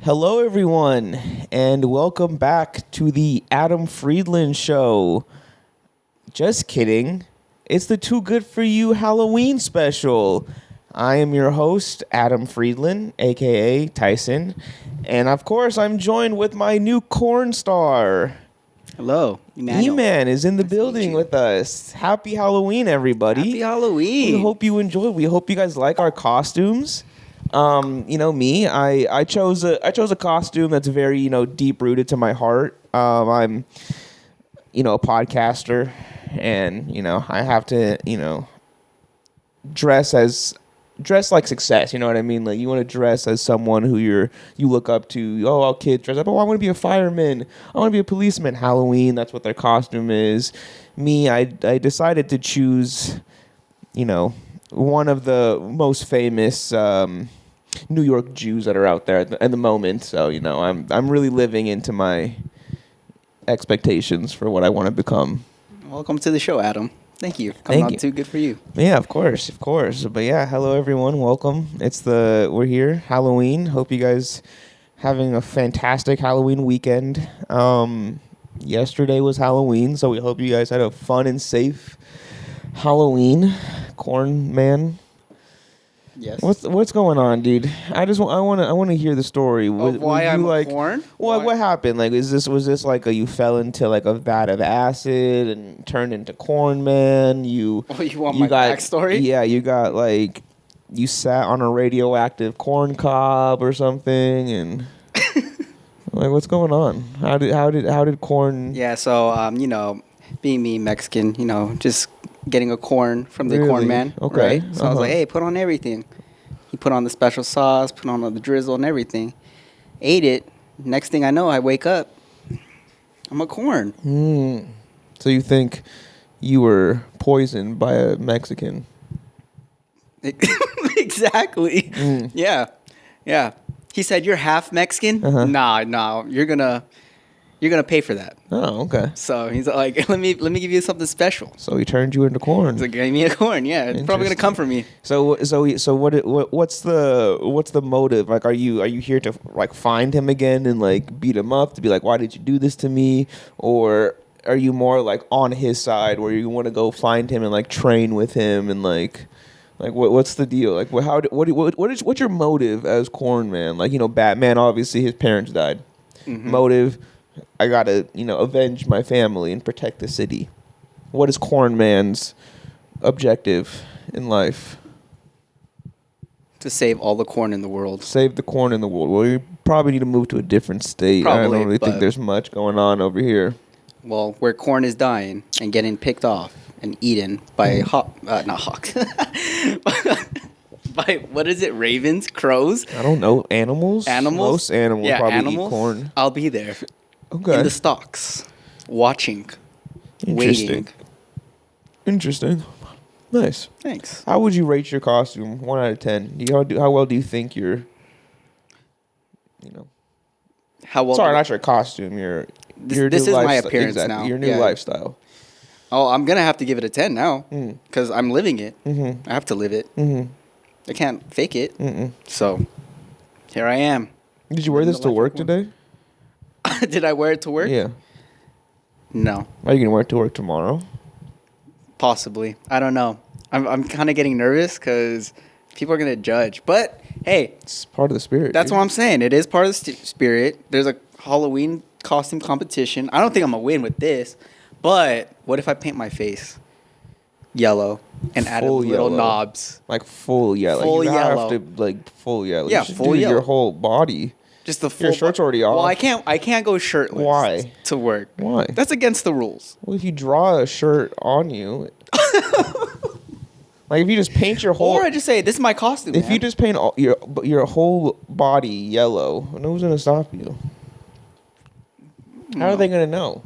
Hello, everyone, and welcome back to the Adam Friedland Show. Just kidding. It's the Too Good For You Halloween special. I am your host, Adam Friedland, a.k.a. Tyson. And, of course, I'm joined with my new corn star. Hello, Emmanuel. Eman is in the building with us. Happy Halloween, everybody. Happy Halloween. We hope you enjoy. We hope you guys like our costumes. Me, I chose a costume that's very, deep rooted to my heart. I'm, a podcaster, and, I have to, dress like success. You know what I mean? Like, you want to dress as someone who you look up to. Oh, all kids dress up. Oh, I want to be a fireman. I want to be a policeman. Halloween, that's what their costume is. Me, I decided to choose, one of the most famous New York Jews that are out there at the moment. So, I'm really living into my expectations for what I want to become. Welcome to the show, Adam. Thank you. Coming out Too Good For You. Yeah, of course. But yeah, hello everyone. Welcome. We're here, Halloween. Hope you guys having a fantastic Halloween weekend. Yesterday was Halloween, so we hope you guys had a fun and safe Halloween. Corn man. Yes. What's going on, dude? I want to hear the story. Why I'm corn? What happened? Like, was this like you fell into like a vat of acid and turned into corn man? You want my backstory? Yeah, you sat on a radioactive corn cob or something, and like, what's going on? How did corn? Yeah, so being me, Mexican, just getting a corn from the corn man. Okay. Right? So I was like, hey, put on everything. He put on the special sauce, put on the drizzle and everything. Ate it. Next thing I know, I wake up. I'm a corn. So you think you were poisoned by a Mexican? Exactly. Yeah. He said, "You're half Mexican." Nah. You're gonna pay for that. Oh, okay. So he's like, let me give you something special. So he turned you into corn. He's like, gave me a corn. Yeah, it's probably gonna come from me. So what's the motive? Like, are you here to like find him again and like beat him up to be like, why did you do this to me? Or are you more like on his side where you want to go find him and like train with him and like what's the deal? Like, what's your motive as Corn Man? Like, Batman, obviously his parents died. Mm-hmm. Motive, I gotta, avenge my family and protect the city. What is Corn Man's objective in life? To save all the corn in the world. Save the corn in the world. Well, you probably need to move to a different state. I don't really think there's much going on over here. Well, where corn is dying and getting picked off and eaten by not hawks. By, what is it, ravens, crows? I don't know, animals? Most animals probably eat corn. I'll be there. Okay. In the stalks, watching, waiting. Interesting. Nice. Thanks. How would you rate your costume? 1 out of 10. How well do you think you're? How well? Sorry, not your costume. This is my appearance now. Your new lifestyle. Oh, I'm gonna have to give it a 10 now because I'm living it. Mm-hmm. I have to live it. Mm-hmm. I can't fake it. Mm-mm. So here I am. Did you wear this to work today? Did I wear it to work? Yeah. No. Are you gonna wear it to work tomorrow? Possibly. I don't know. I'm kind of getting nervous because people are gonna judge. But hey, it's part of the spirit. That's what I'm saying. It is part of the spirit. There's a Halloween costume competition. I don't think I'm gonna win with this. But what if I paint my face yellow and add little knobs? Like full yellow. Full yellow. Have to like full yellow. Yeah, full yellow. Your whole body. Just the full. Your shirt's already off. Well, I can't go shirtless. Why? To work. Why? That's against the rules. Well, if you draw a shirt on you, like if you just paint your whole. Or I just say this is my costume. If you just paint your whole body yellow, who's gonna stop you? How are they gonna know?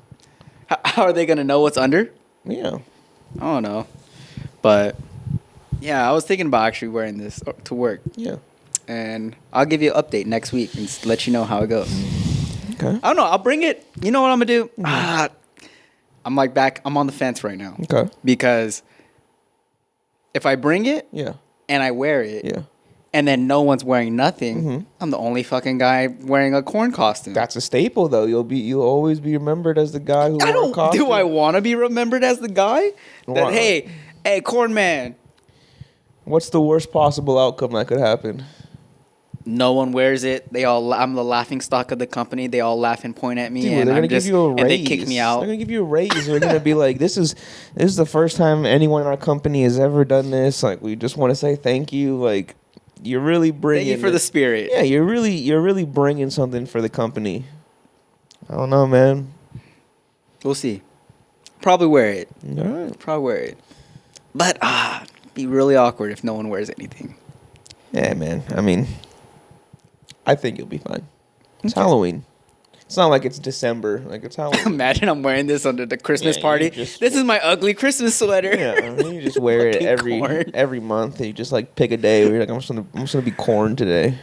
How are they gonna know what's under? Yeah. I don't know, but yeah, I was thinking about actually wearing this to work. Yeah. And I'll give you an update next week and let you know how it goes. Okay. I don't know. I'll bring it. You know what I'm going to do? I'm on the fence right now. Okay. Because if I bring it and I wear it, and then no one's wearing nothing, I'm the only fucking guy wearing a corn costume. That's a staple, though. You'll always be remembered as the guy who wore a costume. Do I want to be remembered as the guy that hey, corn man? What's the worst possible outcome that could happen? No one wears it. I'm the laughing stock of the company. They all laugh and point at me, Dude, and they're gonna give you a raise. and they kick me out. They're gonna give you a raise. They're gonna be like, "This is the first time anyone in our company has ever done this. Like, we just want to say thank you. Like, you're really bringing. Thank you for the spirit. Yeah, you're really bringing something for the company. I don't know, man. We'll see. Probably wear it. All right. Probably wear it. But be really awkward if no one wears anything. Yeah, man. I mean, I think you'll be fine. It's Halloween. It's not like it's December. Like, it's Halloween. Imagine I'm wearing this under the Christmas party. This is my ugly Christmas sweater. Yeah, I mean, you just wear it every month. And you just like pick a day where you're like, I'm just gonna be corn today.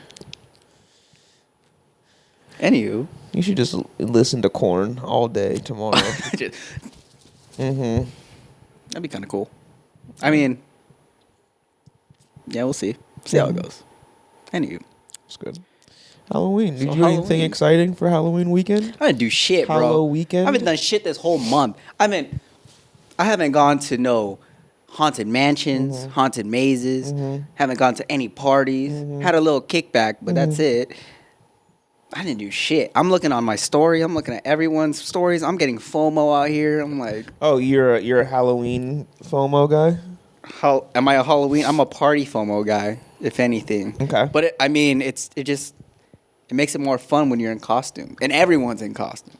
Anywho, you should just listen to corn all day tomorrow. That'd be kind of cool. I mean, yeah, we'll see. See how it goes. Anywho, it's good. Halloween. Did you do anything exciting for Halloween weekend? I didn't do shit, bro. Halloween weekend? I haven't done shit this whole month. I haven't gone to no haunted mansions, haunted mazes. Haven't gone to any parties. Had a little kickback, but that's it. I didn't do shit. I'm looking on my story. I'm looking at everyone's stories. I'm getting FOMO out here. I'm like, oh, you're a Halloween FOMO guy? How am I a Halloween? I'm a party FOMO guy, if anything. Okay. But it makes it more fun when you're in costume and everyone's in costume.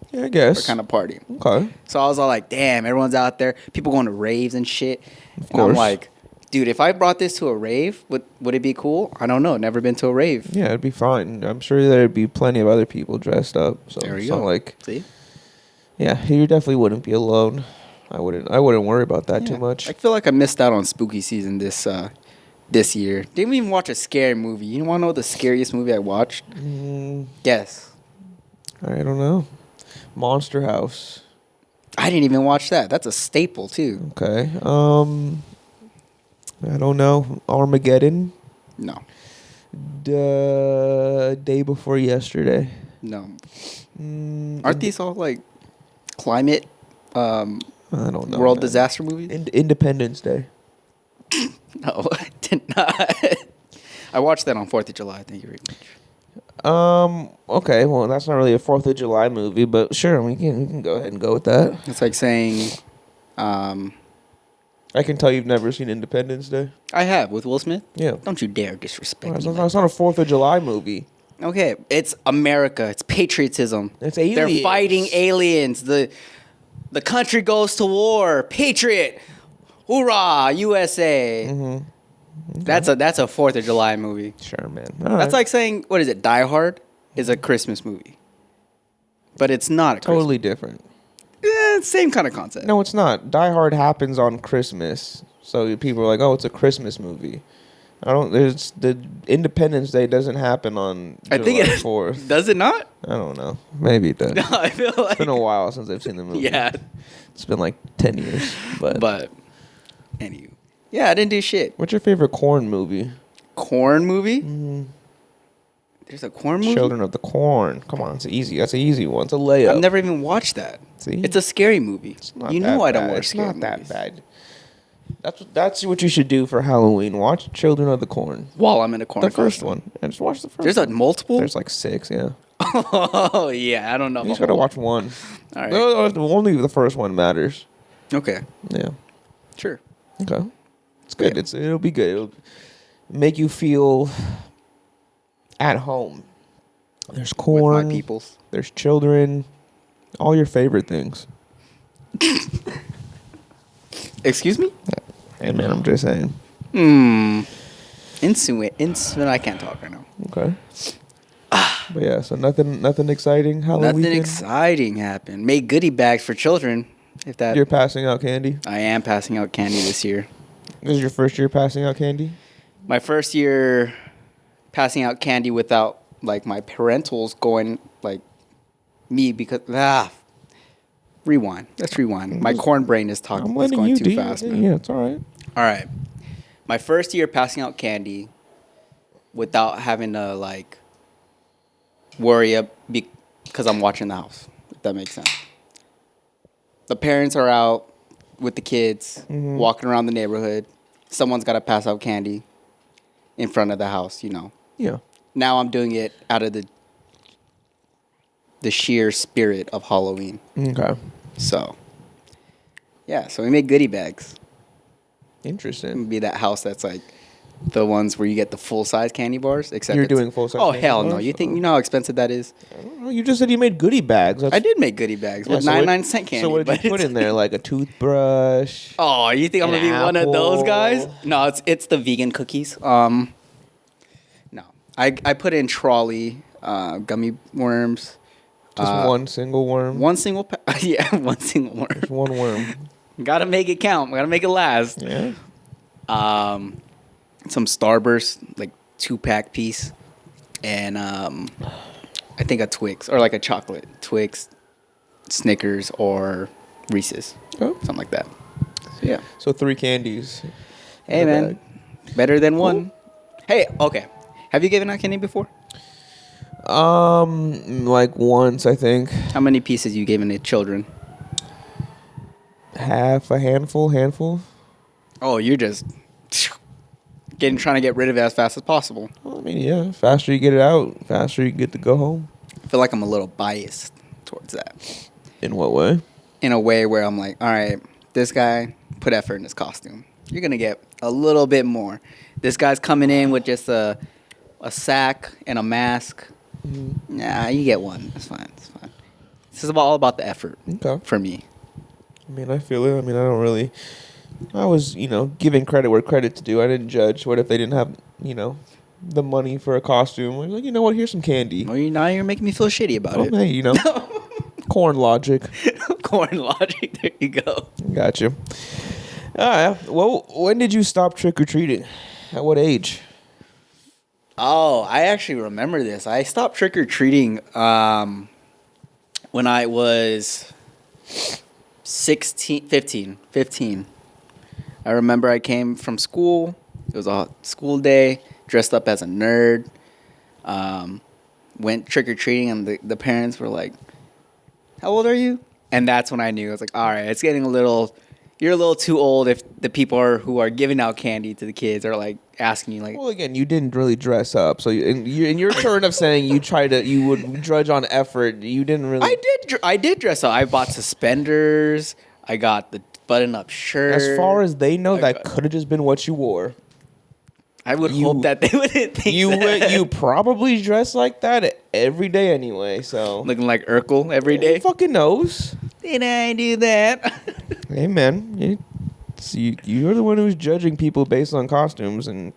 Yeah, I guess. For kind of party. Okay. So I was all like, damn, everyone's out there. People going to raves and shit. Of course. And I'm like, dude, if I brought this to a rave, would it be cool? I don't know. Never been to a rave. Yeah, it'd be fine. I'm sure there'd be plenty of other people dressed up. So there you go. Like, see? Yeah, you definitely wouldn't be alone. I wouldn't worry about that too much. I feel like I missed out on spooky season this year. Didn't even watch a scary movie. You want to know the scariest movie I watched? Guess. I don't know. Monster House. I didn't even watch that. That's a staple too. Okay. I don't know. Armageddon. No. The Day Before Yesterday. No. Aren't these all like climate? I don't know. World disaster movies? Independence Day. No, I did not. I watched that on 4th of July. Thank you very much. Okay, well, that's not really a 4th of July movie, but sure, we can go ahead and go with that. It's like saying, I can tell you've never seen Independence Day. I have, with Will Smith? Yeah. Don't you dare disrespect me. It's not a 4th of July movie. Okay, it's America. It's patriotism. It's aliens. They're fighting aliens. The country goes to war. Patriot. Hoorah, USA. Okay. That's a 4th of July movie. Sure, man. That's like saying, what is it? Die Hard is a Christmas movie, but it's not totally different. Same kind of concept. No, it's not. Die Hard happens on Christmas, so people are like, "Oh, it's a Christmas movie." There's the Independence Day doesn't happen on July 4th. Does it not? I don't know. Maybe it does. No, I feel like it's been a while since I've seen the movie. Yeah, it's been like 10 years. But anyway, yeah, I didn't do shit. What's your favorite corn movie? Corn movie? There's a corn movie? Children of the Corn. Come on, it's easy. That's an easy one. It's a layup. I've never even watched that. See? It's a scary movie. It's not you know I don't watch scary movies. It's not that bad. That's what you should do for Halloween. Watch Children of the Corn. While I'm in a corn. The first one. Yeah, just watch the first There's one. a multiple? There's like 6, yeah. Oh, yeah. I don't know. You just got to watch one. All right. Only the first one matters. Okay. Yeah. Sure. Okay. It's good. Yeah. It'll be good. It'll make you feel at home. There's corn. With my peoples. There's children. All your favorite things. Excuse me? Hey, man, I'm just saying. I can't talk right now. Okay. But yeah, so nothing exciting Halloween Nothing weekend? exciting happened. Made goodie bags for children. If that You're passing out candy? I am passing out candy this year. This is your first year passing out candy? My first year passing out candy without like my parentals going like me because rewind. Let's rewind. My corn brain is talking. I'm letting going you too fast, man. Yeah, it's all right. All right. My first year passing out candy, without having to like worry because I'm watching the house. If that makes sense. The parents are out with the kids, walking around the neighborhood. Someone's got to pass out candy in front of the house, you know. Yeah. Now I'm doing it out of the sheer spirit of Halloween. Okay. So, yeah. So we make goodie bags. Interesting. It'd be that house that's like the ones where you get the full size candy bars. Except You're doing full size. Oh candy hell bars? no! You know how expensive that is? I don't know. You just said you made goodie bags. I did make goodie bags with 99-cent candy. So what did you put in there? Like a toothbrush? Oh, you think I'm gonna be one of those guys? No, it's the vegan cookies. No, I put in trolley gummy worms. Just one single worm. One single yeah, one single worm. Just one worm. Gotta make it count. Gotta make it last. Yeah. Some Starburst, like 2-pack piece, and I think a Twix or like a chocolate Twix, Snickers or Reese's, something like that. So, yeah. So 3 candies. Hey man, better than one. Hey, okay. Have you given out candy before? Like once I think. How many pieces you given to children? Half a handful. Oh, you're just trying to get rid of it as fast as possible. Well, I mean, yeah. Faster you get it out, faster you get to go home. I feel like I'm a little biased towards that. In what way? In a way where I'm like, all right, this guy put effort in his costume. You're gonna get a little bit more. This guy's coming in with just a sack and a mask. Nah, you get one. It's fine. This is all about the effort. Okay. For me. I mean, I feel it. I mean, I was, giving credit where credit's due. I didn't judge. What if they didn't have, the money for a costume? I was like, you know what? Here's some candy. Well, now you're making me feel shitty about it. Hey, corn logic. Corn logic. There you go. Gotcha. All right. Well, when did you stop trick-or-treating? At what age? Oh, I actually remember this. I stopped trick-or-treating when I was 15. I remember I came from school. It was a school day, dressed up as a nerd. Went trick-or-treating, and the parents were like, how old are you? And that's when I knew. I was like, all right, it's getting you're a little too old if the people who are giving out candy to the kids are like asking you like. Well, again, you didn't really dress up, so in your turn of saying you would drudge on effort, you didn't really. I did dress up. I bought suspenders. I got the button-up shirt. As far as they know, that could have just been what you wore. I would hope that they wouldn't think that. You probably dress like that every day anyway, so. Looking like Urkel every day? Who fucking knows? Did I do that? Hey, man. You're the one who's judging people based on costumes, and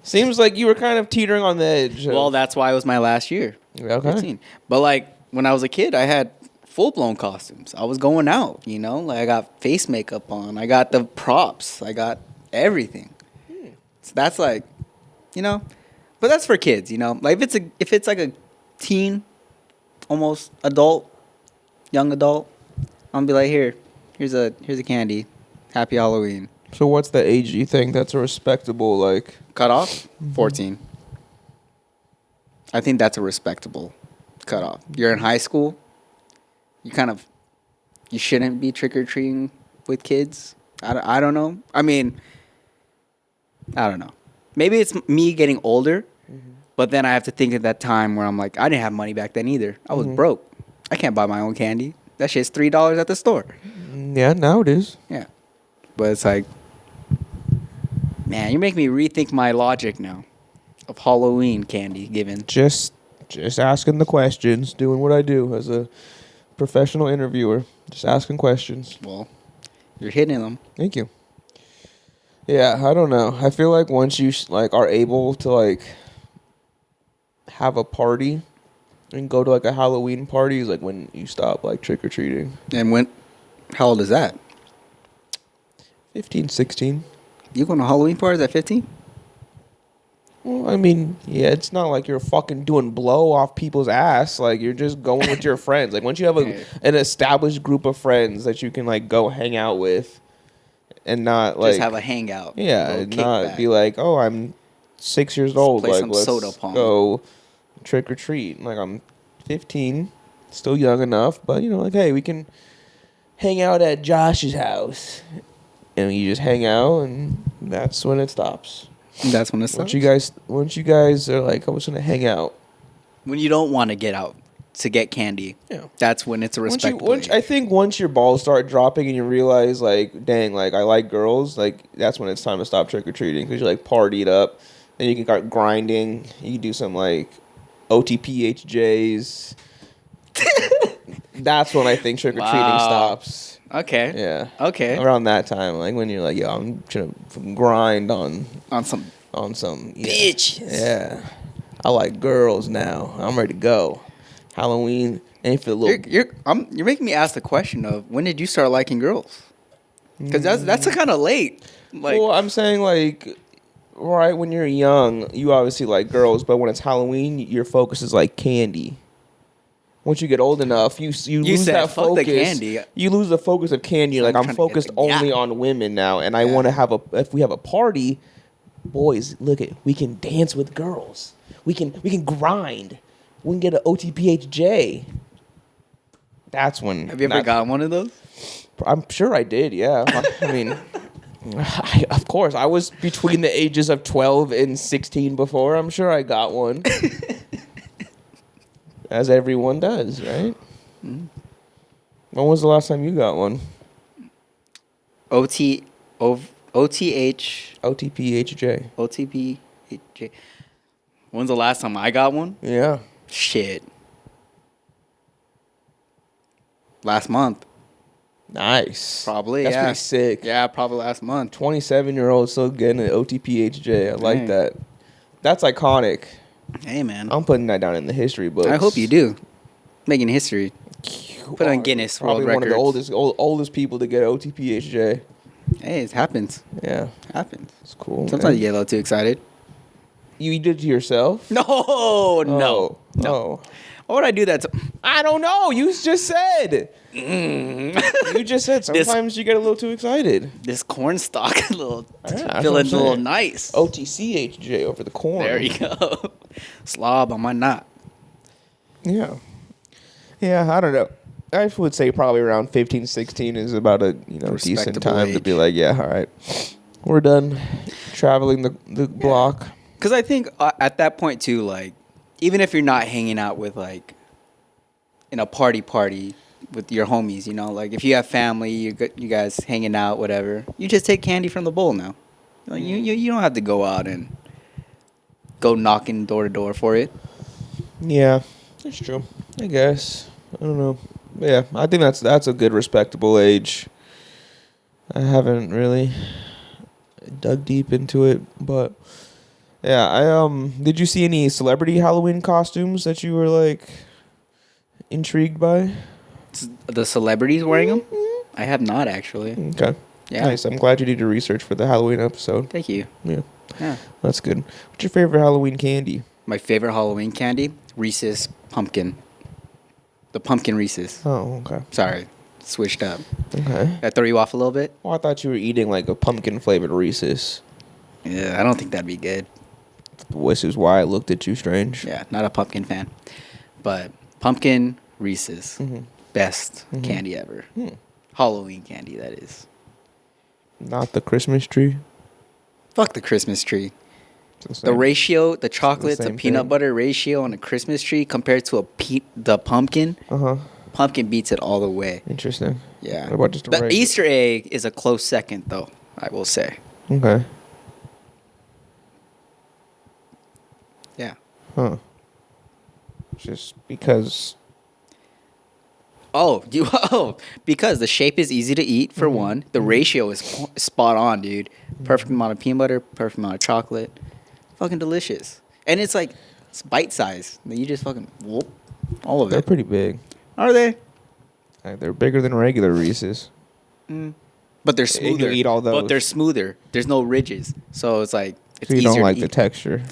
seems like you were kind of teetering on the edge. Well, that's why it was my last year. Okay. 15. But, like, when I was a kid, I had full-blown costumes. I was going out, Like, I got face makeup on. I got the props. I got everything. So that's like, but that's for kids, Like if it's like a teen, almost adult, young adult, I'm gonna be like, here's a candy, happy Halloween. So what's the age you think that's a respectable like cutoff? 14. I think that's a respectable cutoff. You're in high school. You shouldn't be trick or treating with kids. I don't know. I mean. I don't know. Maybe it's me getting older, but then I have to think at that time where I'm like, I didn't have money back then either. I was broke. I can't buy my own candy. That shit's $3 at the store. Yeah, now it is. Yeah. But it's like, man, you make me rethink my logic now of Halloween candy given. Just asking the questions, doing what I do as a professional interviewer. Just asking questions. Well, you're hitting them. Thank you. Yeah, I don't know. I feel like once you are able to have a party and go to a Halloween party is when you stop trick or treating. And how old is that? 15, 16. You going to Halloween parties at 15? Well, I mean, yeah, it's not like you're fucking doing blow off people's ass. You're just going with your friends. Once you have an established group of friends that you can go hang out with. And not just have a hangout. Yeah, not be like, oh, I'm 6 years old. play Like, some let's soda pong. go trick or treat. Like, I'm 15, still young enough, but you know, like, hey, we can hang out at Josh's house, and you just hang out, and that's when it stops. That's when it stops. Once you guys are like, I was gonna hang out. When you don't want to get out to get candy, that's when it's a respectable age. I think once your balls start dropping and you realize, like, dang, like, I like girls, like, that's when it's time to stop trick-or-treating, because you're, like, partied up, then you can start grinding, you can do some, like, OTPHJs. That's when I think trick-or-treating stops. Okay. Yeah. Okay. Around that time, like, when you're like, yo, I'm trying to grind on some bitches. Yeah. I like girls now. I'm ready to go. Halloween ain't feel a little. You're making me ask the question of when did you start liking girls? Because that's kind of late. Like, well, I'm saying, like, right when you're young, you obviously like girls, but when it's Halloween, your focus is like candy. Once you get old enough, you lose that focus. The candy. You lose the focus of candy. Like, I'm focused only on women now, and I want to have if we have a party, boys, look we can dance with girls. We can grind. We can get an OTPHJ. That's when. Have you ever got one of those? I'm sure I did. Yeah. I mean, of course, I was between the ages of 12 and 16 before. I'm sure I got one. As everyone does, right? Mm. When was the last time you got one? OTPHJ. When's the last time I got one? Yeah. Shit. Last month. Nice. Probably, That's pretty sick. Yeah, probably last month. 27-year-old still getting an OTPHJ. I like that. That's iconic. Hey, man. I'm putting that down in the history books. I hope you do. Making history. Put on Guinness World Records. Probably one of the oldest people to get OTPHJ. Hey, it happens. Yeah. Happens. It's cool. Sometimes you get a little too excited. You did it to yourself? No. Why would I do that to... I don't know. You just said. You just said sometimes you get a little too excited. This corn stalk feeling a little nice. OTCHJ over the corn. There you go. Slob on my knot. Yeah. Yeah, I don't know. I would say probably around 15, 16 is about a decent time to be like, yeah, all right. We're done traveling the block. Because I think at that point, too, like, even if you're not hanging out with, like, in a party with your homies, like, if you have family, you guys hanging out, whatever, you just take candy from the bowl now. Like, you don't have to go out and go knocking door to door for it. Yeah, that's true. I guess. I don't know. Yeah, I think that's a good, respectable age. I haven't really dug deep into it, but... Yeah, did you see any celebrity Halloween costumes that you were, like, intrigued by? The celebrities wearing them? I have not, actually. Okay. Yeah. Nice. I'm glad you did your research for the Halloween episode. Thank you. Yeah. That's good. What's your favorite Halloween candy? My favorite Halloween candy? Reese's Pumpkin. The Pumpkin Reese's. Oh, okay. Sorry. Switched up. Okay. Did I throw you off a little bit? Well, I thought you were eating, like, a pumpkin-flavored Reese's. Yeah, I don't think that'd be good. Which is why I looked at you strange. Yeah, not a pumpkin fan. But pumpkin Reese's. Mm-hmm. Best candy ever. Halloween candy, that is. Not the Christmas tree? Fuck the Christmas tree. The ratio, the chocolate to peanut butter ratio on a Christmas tree compared to the pumpkin. Pumpkin beats it all the way. Interesting. Yeah. What about just the Easter egg is a close second, though, I will say. Okay. Yeah. Huh. Just because. Because the shape is easy to eat, for one. The ratio is spot on, dude. Perfect amount of peanut butter, perfect amount of chocolate. Fucking delicious. And it's like, it's bite size. You just fucking whoop all of it. They're pretty big. Are they? They're bigger than regular Reese's. But they're smoother. You eat all those. But they're smoother. There's no ridges. So it's like, it's so you easier don't like to the eat. texture.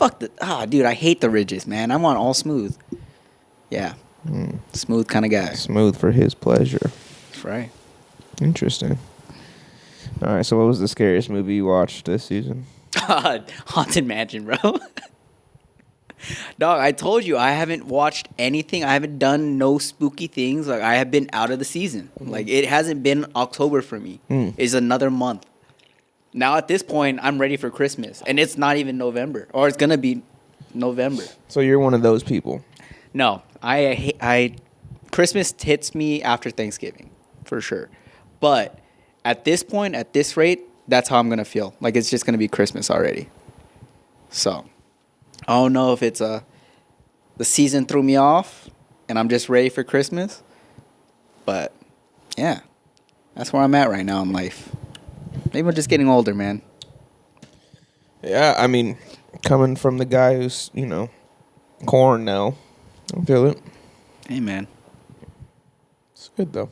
Dude, I hate the ridges, man. I want all smooth. Yeah. Smooth kind of guy. Smooth for his pleasure. That's right. Interesting. All right, so what was the scariest movie you watched this season? Haunted Mansion, bro. Dog, I told you I haven't watched anything. I haven't done no spooky things. Like I have been out of the season. Like it hasn't been October for me. It's another month. Now at this point, I'm ready for Christmas, and it's not even November, or it's gonna be November. So you're one of those people. No, I Christmas hits me after Thanksgiving, for sure. But at this point, at this rate, that's how I'm gonna feel. Like it's just gonna be Christmas already. So I don't know if it's the season threw me off, and I'm just ready for Christmas. But yeah, that's where I'm at right now in life. Maybe I'm just getting older, man. Yeah, I mean, coming from the guy who's, corn now, I feel it. Hey, man. It's good, though.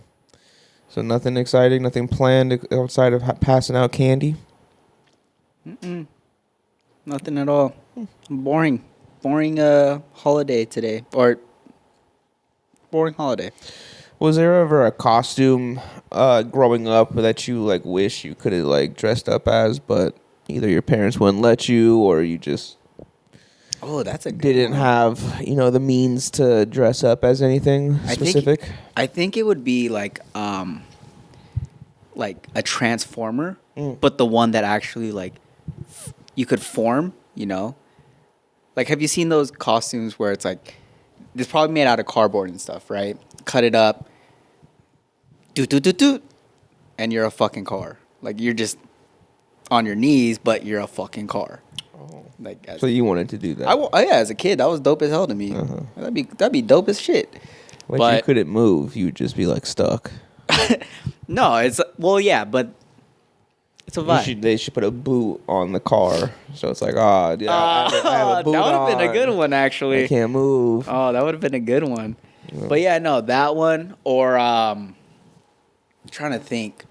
So nothing exciting, nothing planned outside of passing out candy? Nothing at all. Boring holiday today. Or boring holiday. Was there ever a costume growing up that you wish you could have dressed up as, but either your parents wouldn't let you or you just that's a good didn't one. have the means to dress up as anything specific? I think it would be like a transformer, but the one that actually you could form. Like have you seen those costumes where it's like it's probably made out of cardboard and stuff, right? Cut it up. Do, and you're a fucking car. Like you're just on your knees, but you're a fucking car. Oh. Like So you wanted to do that? Yeah, as a kid, that was dope as hell to me. Uh-huh. That'd be dope as shit. But you couldn't move. You would just be stuck. No, but it's a vibe. They should put a boot on the car, so it's like, I have a boot that would have been a on. good one, actually. I can't move. Oh, that would have been a good one. Yeah. But yeah, no, that one or trying to think,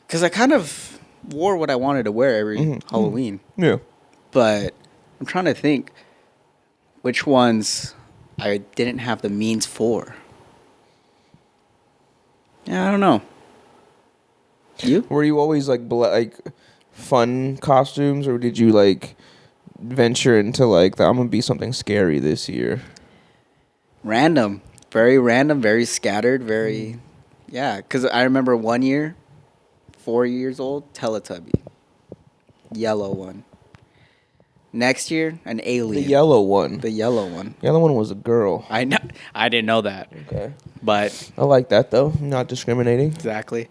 because I kind of wore what I wanted to wear every Halloween. Yeah. But I'm trying to think which ones I didn't have the means for. Yeah, I don't know. You? Were you always fun costumes, or did you venture into I'm gonna be something scary this year? Random, very scattered, very, yeah. Because I remember one year, 4 years old, Teletubby, yellow one. Next year, an alien. The yellow one. The yellow one. Yellow one was a girl. I know. I didn't know that. Okay. But I like that though. Not discriminating. exactly.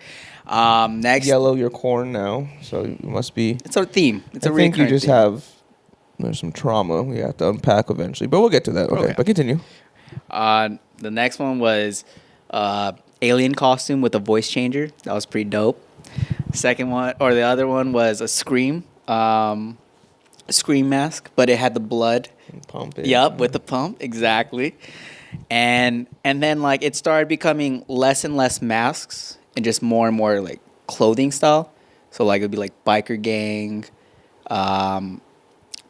Next, Yellow, you're corn now, so you must be. it's a theme. It's a I think you recurring just theme. have. There's some trauma we have to unpack eventually, but we'll get to that. Okay. But continue. The next one was alien costume with a voice changer. That was pretty dope. Second one, or the other one, was a scream mask, but it had the blood. And pump it. Yup, with the pump, exactly. And then it started becoming less and less masks and just more and more clothing style. So it'd be biker gang,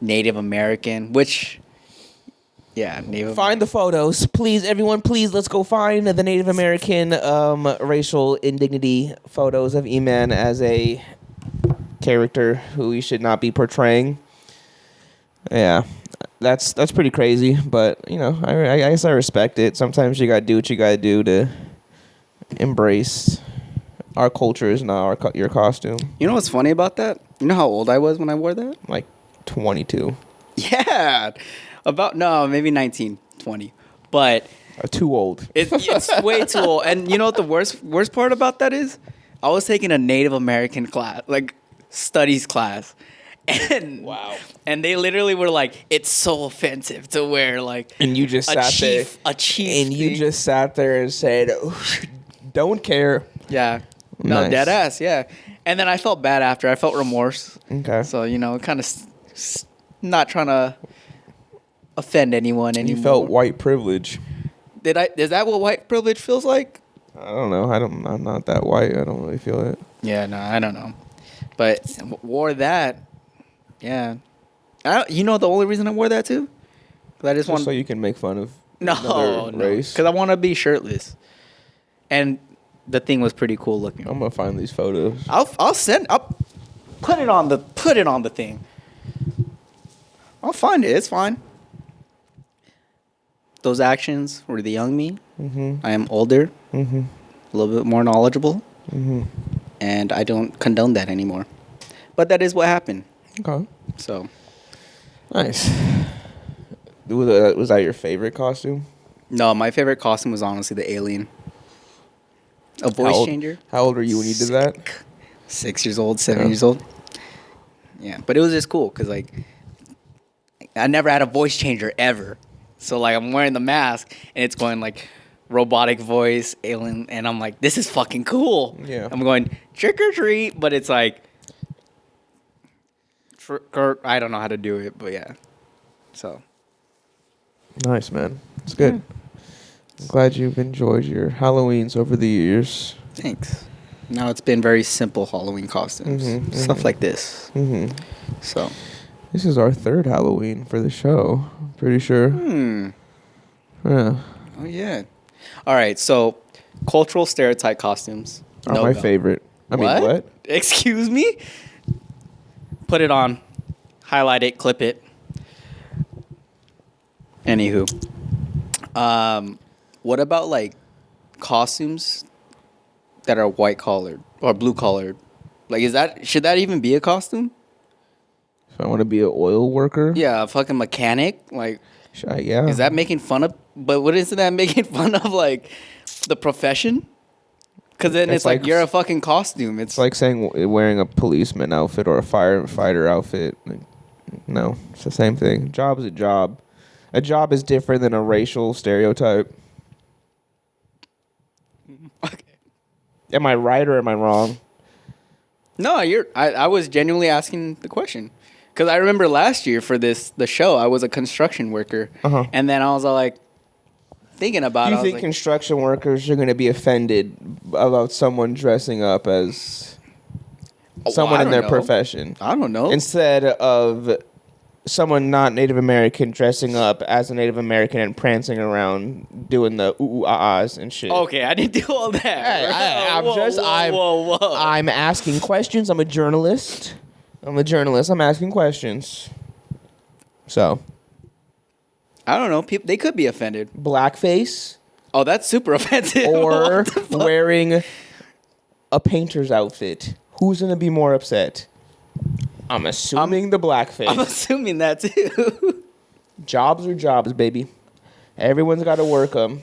Native American, which. Yeah, Find the photos, please, everyone. Please, let's go find the Native American racial indignity photos of Eman as a character who he should not be portraying. Yeah, that's pretty crazy, but I guess I respect it. Sometimes you gotta do what you gotta do to embrace our culture is not your costume. You know what's funny about that? You know how old I was when I wore that? 22. Yeah. Maybe 19, 20. But Too old. it's way too old. And you know what the worst part about that is? I was taking a Native American class, studies class. And Wow. And they literally were like, it's so offensive to wear And you just sat there. A chief. And you just sat there and said, don't care. Yeah. No, Nice. dead ass, yeah. And then I felt bad after. I felt remorse. Okay. So, kind of not trying to offend anyone anymore. You felt white privilege. Is that what white privilege feels like? I don't know. I'm not that white. I don't really feel it. Yeah, no, I don't know. But wore that, yeah. The only reason I wore that too? Because I just want so you can make fun of no race. because I want to be shirtless, and the thing was pretty cool looking. I'm gonna find these photos. I'll send up. Put it on the thing. I'll find it. It's fine. Those actions were the young me. Mm-hmm. I am older, Mm-hmm. a little bit more knowledgeable, Mm-hmm. and I don't condone that anymore. But that is what happened. Okay. So Nice. Was that your favorite costume? no, my favorite costume was honestly the alien. A voice changer. How old were you when you did that? 6 years old, 7 years old. Yeah, but it was just cool because like I never had a voice changer ever. So like I'm wearing the mask and it's going like robotic voice, alien, and I'm like, this is fucking cool. Yeah. I'm going trick or treat, but it's like I don't know how to do it, but yeah. So Nice, man. It's good. I'm glad you've enjoyed your Halloweens over the years. thanks. Now it's been very simple Halloween costumes, stuff like this. Mm-hmm. So This is our third Halloween for the show. I'm pretty sure. Yeah. Oh yeah. All right. So cultural stereotype costumes Are my favorite. I mean, what? Excuse me? Put it on. Highlight it. Clip it. Anywho. What about like costumes that are white collared or blue collared? Like, should that even be a costume? If I want to be an oil worker? Yeah, a fucking mechanic. Like, Yeah. is that making fun of? But what isn't that making fun of like the profession? Because then it's like you're a fucking costume. It's like saying wearing a policeman outfit or a firefighter outfit. No, it's the same thing. Job is a job. A job is different than a racial stereotype. Okay. Am I right or am I wrong? No, I was genuinely asking the question because I remember last year for the show I was a construction worker, and then I was like thinking about. Do you think construction workers are going to be offended about someone dressing up as someone in their profession? I don't know. Instead of someone not Native American dressing up as a Native American and prancing around doing the ooh-ahs and shit. Okay, I didn't do all that. Hey, I'm asking questions. I'm a journalist. I'm asking questions. So, I don't know. People, they could be offended. Blackface. Oh, that's super offensive. Or wearing a painter's outfit. Who's going to be more upset? I'm assuming the blackface. I'm assuming that too. Jobs are jobs, baby. Everyone's got to work them.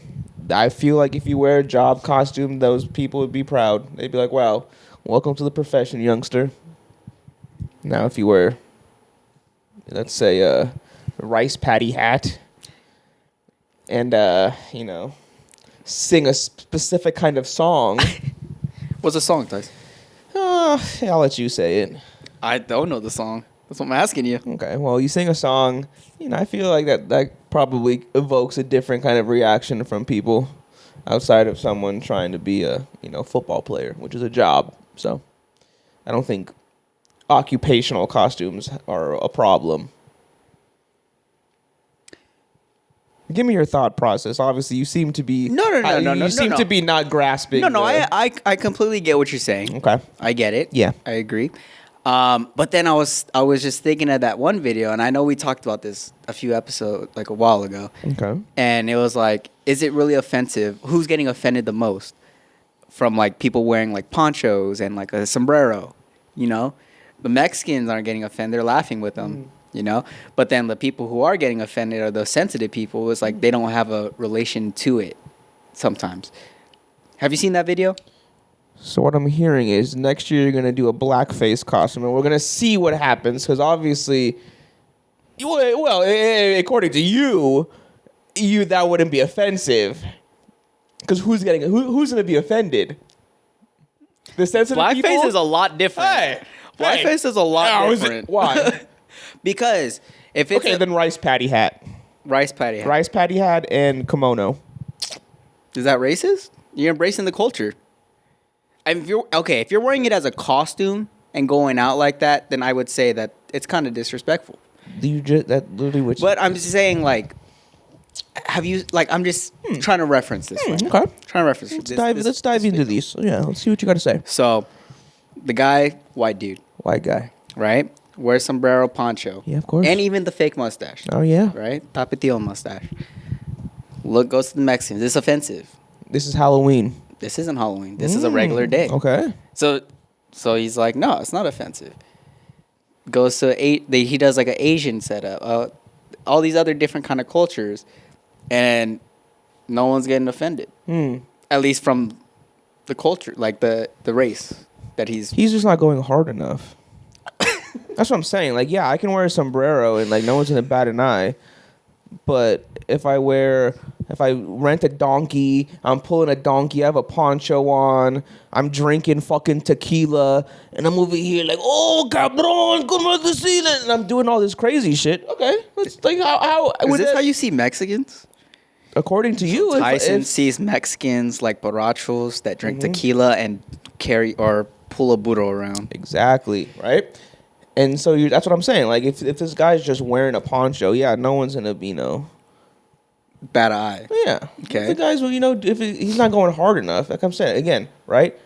I feel like if you wear a job costume, those people would be proud. They'd be like, wow, welcome to the profession, youngster. Now, if you wear, let's say, a rice patty hat and, sing a specific kind of song. What's the song, Tyson? I'll let you say it. I don't know the song. That's what I'm asking you. Okay, well, you sing a song, I feel like that probably evokes a different kind of reaction from people outside of someone trying to be a, football player, which is a job. So I don't think occupational costumes are a problem. Give me your thought process. Obviously, you seem to be No. You seem to be not grasping. No. I completely get what you're saying. Okay, I get it. Yeah, I agree. But then I was just thinking of that one video, and I know we talked about this a few episodes, like a while ago. Okay. And it was like, is it really offensive? Who's getting offended the most from like people wearing like ponchos and like a sombrero? The Mexicans aren't getting offended; they're laughing with them. But then the people who are getting offended are the sensitive people. It's like they don't have a relation to it. Sometimes. Have you seen that video? So what I'm hearing is next year you're going to do a blackface costume, and we're going to see what happens, because obviously, well, according to you that wouldn't be offensive, because who's going to be offended? The sensitive people? Blackface is a lot different. Blackface is a lot different. Why? Because if it's then rice patty hat. Rice patty hat and kimono. Is that racist? You're embracing the culture. If you're wearing it as a costume and going out like that, then I would say that it's kind of disrespectful. But I'm just saying, like, have you, like, I'm just trying to reference this. Right okay. Trying to reference Let's dive into these. Yeah, let's see what you got to say. So, the guy, white dude. White guy. right? Wears sombrero, poncho. Yeah, of course. And even the fake mustache. Oh yeah. Right? Tapatio mustache. Goes to the Mexicans. It's offensive. This is Halloween. This isn't Halloween. This is a regular day. Okay. So he's like, no, it's not offensive. Goes to he does like an Asian setup, all these other different kind of cultures, and no one's getting offended. At least from the culture, like the race that he's just not going hard enough. That's what I'm saying. Like, yeah, I can wear a sombrero and like no one's gonna bat an eye. But if I rent a donkey, I'm pulling a donkey, I have a poncho on, I'm drinking fucking tequila, and I'm over here like, oh, cabron, como the ceiling, and I'm doing all this crazy shit. Okay, it's like how is this how you see Mexicans? According to you, Tyson sees Mexicans like borrachos that drink tequila and carry or pull a burro around. Exactly, right? And so that's what I'm saying. Like, if this guy's just wearing a poncho, yeah, no one's gonna be bad eye. Yeah. Okay. If the guy's, if he's not going hard enough, like I'm saying again, right?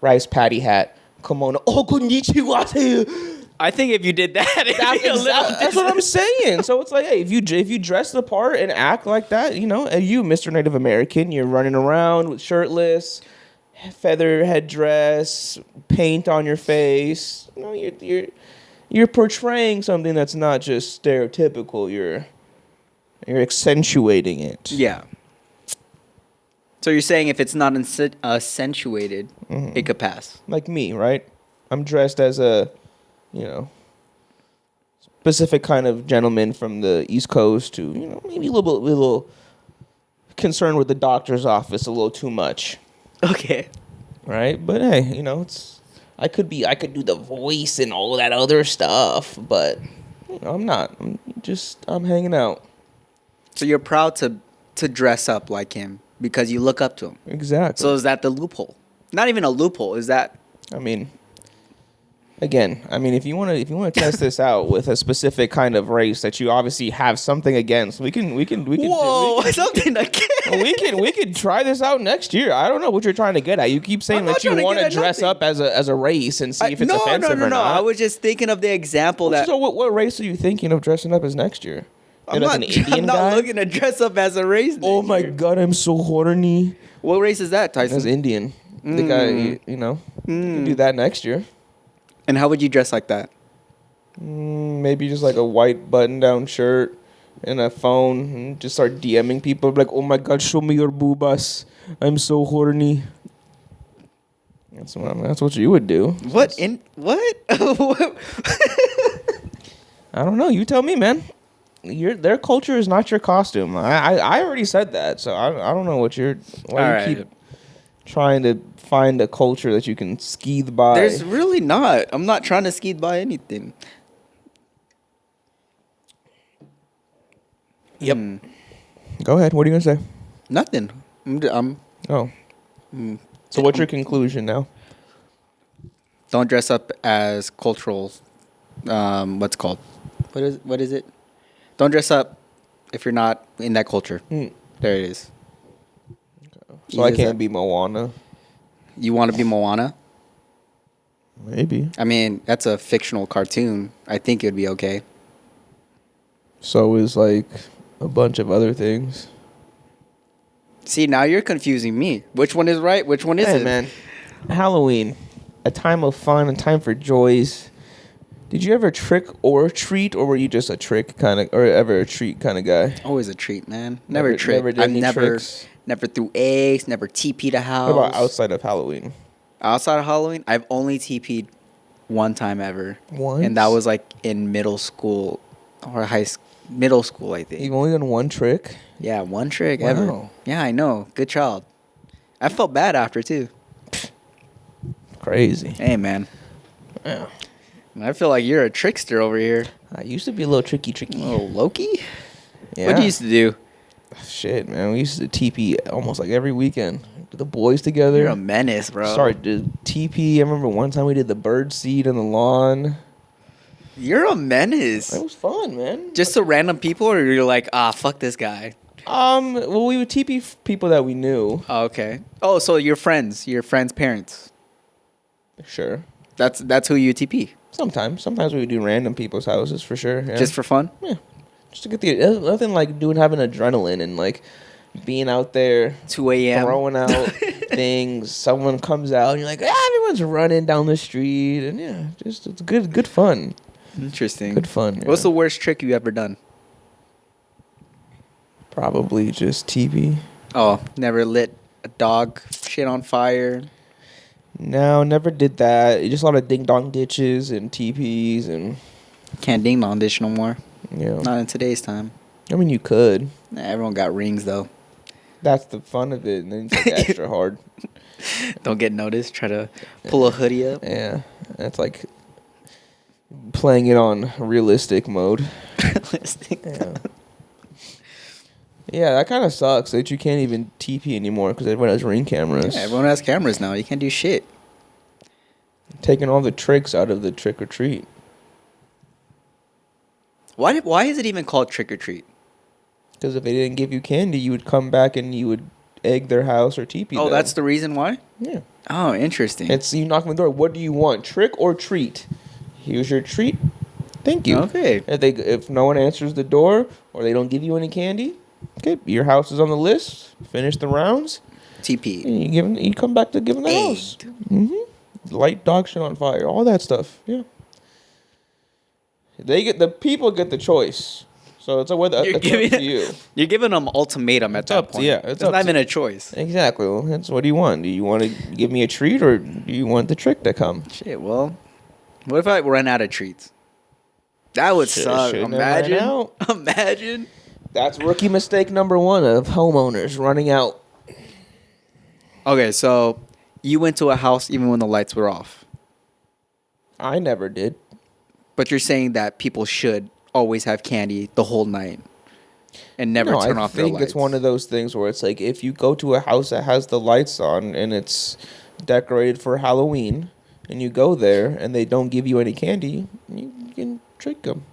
Rice patty hat, kimono. Oh, konnichiwa. I think if you did that, that's what I'm saying. So it's like, hey, if you dress the part and act like that, and you, Mr. Native American, you're running around with shirtless, feather headdress, paint on your face. You're portraying something that's not just stereotypical. You're accentuating it. Yeah. So you're saying if it's not accentuated, it could pass. Like me, right? I'm dressed as a, specific kind of gentleman from the East Coast to, maybe a little concerned with the doctor's office a little too much. Okay. Right? But hey, I could do the voice and all that other stuff, but I'm not. I'm hanging out. So you're proud to dress up like him because you look up to him. Exactly. So is that the loophole? Not even a loophole. Is that? If you want to test this out with a specific kind of race that you obviously have something against, we can. Whoa, something against. We can try this out next year. I don't know what you're trying to get at. You keep saying that you want to dress up as a race and see if it's offensive or not. I was just thinking of the example that. So what race are you thinking of dressing up as next year? I'm not looking to dress up as a race. Oh my God, I'm so horny. What race is that, Tyson? That's Indian. The guy, you can do that next year. And how would you dress like that? Maybe just like a white button-down shirt and a phone, and just start DMing people like, "Oh my God, show me your boobas! I'm so horny." That's what you would do. What? I don't know. You tell me, man. Their culture is not your costume. I already said that, so I don't know what why you keep trying to find a culture that you can skeeth by. There's really not. I'm not trying to skeeth by anything. Yep. Go ahead. What are you gonna say? Nothing. Oh. So what's your conclusion now? Don't dress up as cultural. What's it called? What is it? Don't dress up if you're not in that culture. There it is. Okay. So I can't be Moana. You want to be Moana? Maybe. I mean, that's a fictional cartoon. I think it would be okay. So is like a bunch of other things. See, now you're confusing me. Which one is right? Which one isn't? Hey, man. Halloween, a time of fun, a time for joys. Did you ever trick or treat, or were you just a trick kind of, or ever a treat kind of guy? Always a treat, man. Never trick. Never did any tricks? Never threw eggs. Never TP'd a house. What about outside of Halloween? Outside of Halloween, I've only TP'd one time ever. Once? And that was like in middle school or middle school, I think. You've only done one trick? Yeah, one trick ever. Yeah, I know. Good child. I felt bad after too. Crazy. Hey, man. Yeah. I feel like you're a trickster over here. I used to be a little tricky. Oh, Loki? Yeah. What you used to do? Shit, man. We used to TP almost like every weekend. The boys together. You're a menace, bro. Sorry, did TP. I remember one time we did the bird seed on the lawn. You're a menace. It was fun, man. Just to random people, or you're like, fuck this guy? Well, we would TP people that we knew. Oh, okay. Oh, so your friends' parents. Sure. That's who you TP. Sometimes we would do random people's houses for sure. Yeah. Just for fun? Yeah. Just to get the nothing like having adrenaline and like being out there 2 a.m. throwing out things. Someone comes out and you're like, everyone's running down the street and yeah, just it's good fun. Interesting. Good fun. Yeah. What's the worst trick you ever done? Probably just TV. Oh, never lit a dog shit on fire. No, never did that. Just a lot of ding dong ditches and TPs and Can't ding dong dish no more. yeah. Not in today's time. I mean, you could. Nah, everyone got rings though. That's the fun of it, and then it's like extra hard. Don't get noticed. Try to pull a hoodie up. Yeah, that's like playing it on realistic mode. Yeah. Yeah, that kind of sucks that you can't even TP anymore because everyone has Ring cameras. Yeah, everyone has cameras now. You can't do shit. Taking all the tricks out of the trick or treat. Why is it even called trick or treat? Because if they didn't give you candy, you would come back and you would egg their house or TP Oh, them. that's the reason why? Yeah. Oh, interesting. It's you knock on the door. What do you want, trick or treat? Here's your treat. Thank you. Okay. If no one answers the door or they don't give you any candy, okay, your house is on the list. Finish the rounds. TP. And you come back to give them the house. Light dog shit on fire. All that stuff. Yeah. The people get the choice. So it's up to you. You're giving them ultimatum at that point. Yeah, it's not even a choice. Exactly. Well, that's what do you want? Do you want to give me a treat or do you want the trick to come? Shit. Well, what if I run out of treats? That would suck. Imagine. That's rookie mistake number 1 of homeowners running out. Okay, so you went to a house even when the lights were off. I never did. But you're saying that people should always have candy the whole night and never turn off their lights. I think it's one of those things where it's like if you go to a house that has the lights on and it's decorated for Halloween and you go there and they don't give you any candy, you can trick them.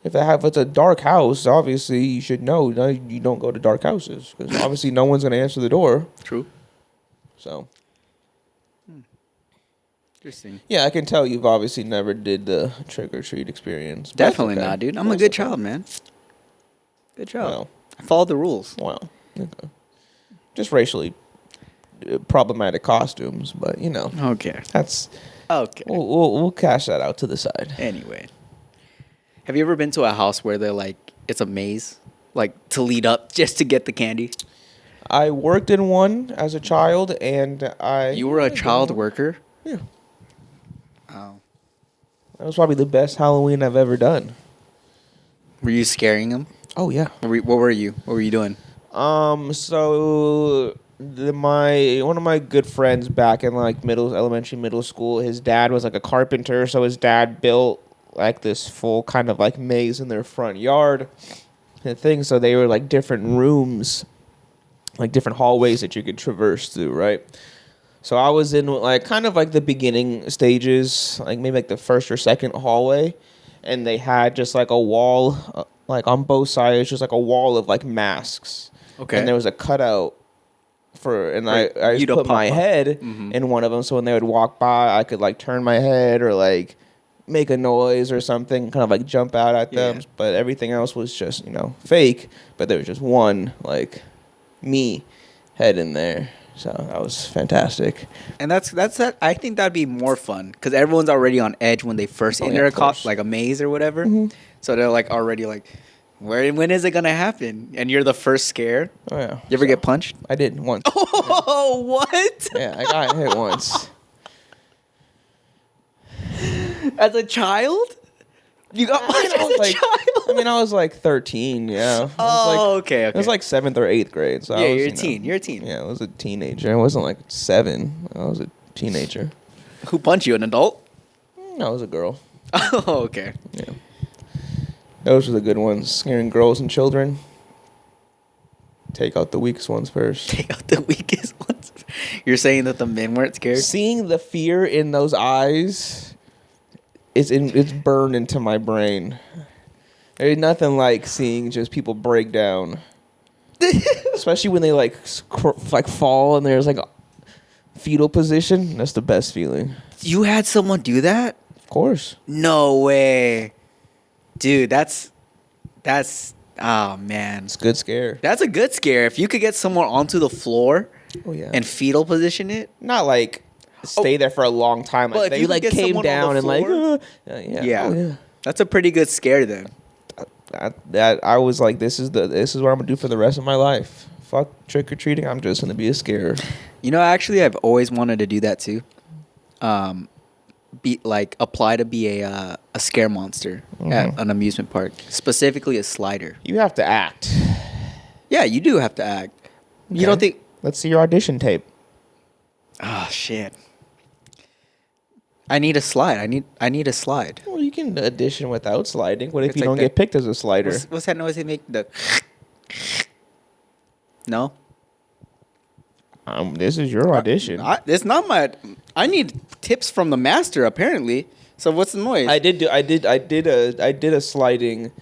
If it's a dark house, obviously you should know you don't go to dark houses because obviously no one's going to answer the door. True. So. Interesting. Yeah, I can tell you've obviously never did the trick-or-treat experience. Definitely not, dude. I'm a good child, man. Good job. Wow. I followed the rules. Wow. Okay. Just racially problematic costumes, but, you know. Okay. That's... Okay. We'll cash that out to the side. Anyway. Have you ever been to a house where they're like, it's a maze? Like, to lead up just to get the candy? I worked in one as a child, and You were a child worker? Yeah. Oh. That was probably the best Halloween I've ever done. Were you scaring them? Oh, yeah. What were you? What were you doing? So one of my good friends back in like elementary, middle school, his dad was like a carpenter, so his dad built like this full kind of like maze in their front yard and things. So they were like different rooms, like different hallways that you could traverse through, right? So I was in like kind of like the beginning stages, like maybe like the first or second hallway, and they had just like a wall, like on both sides, just like a wall of like masks. Okay. And there was a cutout I just put my head in one of them, so when they would walk by, I could like turn my head or like make a noise or something, kind of like jump out at them. Yeah. But everything else was just fake. But there was just one like me head in there. So that was fantastic. And that's that. I think that'd be more fun because everyone's already on edge when they first enter like a maze or whatever. Mm-hmm. So they're like already like, when is it gonna happen? And you're the first scared. Oh yeah. You ever get punched? I did once. Oh, what? Yeah, I got hit once. As a child? You got punched as a child? I mean, I was like 13, yeah. Okay. It was like 7th or 8th grade. So you're a teen. You're a teen. Yeah, I was a teenager. I wasn't like 7. I was a teenager. Who punched you? An adult? No, I was a girl. Oh, okay. Yeah. Those were the good ones. Scaring girls and children. Take out the weakest ones first. Take out the weakest ones. You're saying that the men weren't scared? Seeing the fear in those eyes... It's burned into my brain. There's nothing like seeing just people break down, especially when they like fall and there's like a fetal position. That's the best feeling. You had someone do that? course. No way. Dude, that's oh man. It's a good scare. That's a good scare. If you could get someone onto the floor and fetal position it. Not like stay there for a long time. But Like, if they you like could get came someone on down the and like floor, yeah. Oh, yeah. That's a pretty good scare then. That I was like, this is what I'm gonna do for the rest of my life. Fuck trick or treating. I'm just gonna be a scare. You know, actually, I've always wanted to do that too. Apply to be a scare monster at an amusement park, specifically a slider. You have to act. Yeah, you do have to act. You don't think? Let's see your audition tape. Oh shit! I need a slide. I need a slide. Well, you can audition without sliding. What if It's you like don't get picked as a slider? What's that noise they make? The no. This is your audition. It's not my. I need tips from the master apparently. So what's the noise? I did a sliding.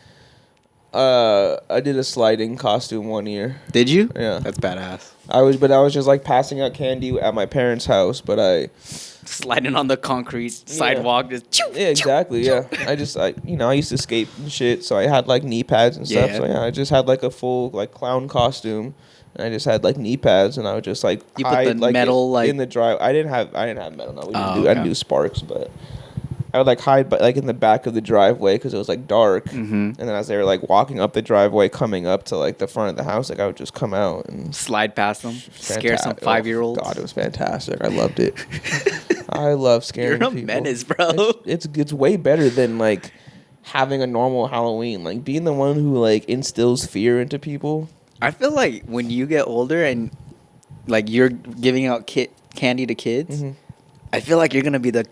I did a sliding costume one year. Did you? Yeah, that's badass. I was just like passing out candy at my parents' house, but I sliding on the concrete sidewalk. Just yeah, exactly. Yeah, I used to skate and shit, so I had like knee pads and stuff. So yeah, I just had like a full like clown costume. And I just had like knee pads, and I would just like you hide put the like metal in the drive. I didn't have metal. No, I didn't do sparks, but I would like hide, but like in the back of the driveway because it was like dark. Mm-hmm. And then as they were like walking up the driveway, coming up to like the front of the house, like I would just come out and slide past them, scare some 5-year-olds. God, it was fantastic. I loved it. I love scaring people. You're a menace, bro. It's way better than like having a normal Halloween. Like being the one who like instills fear into people. I feel like when you get older and like you're giving out candy to kids, I feel like you're gonna be the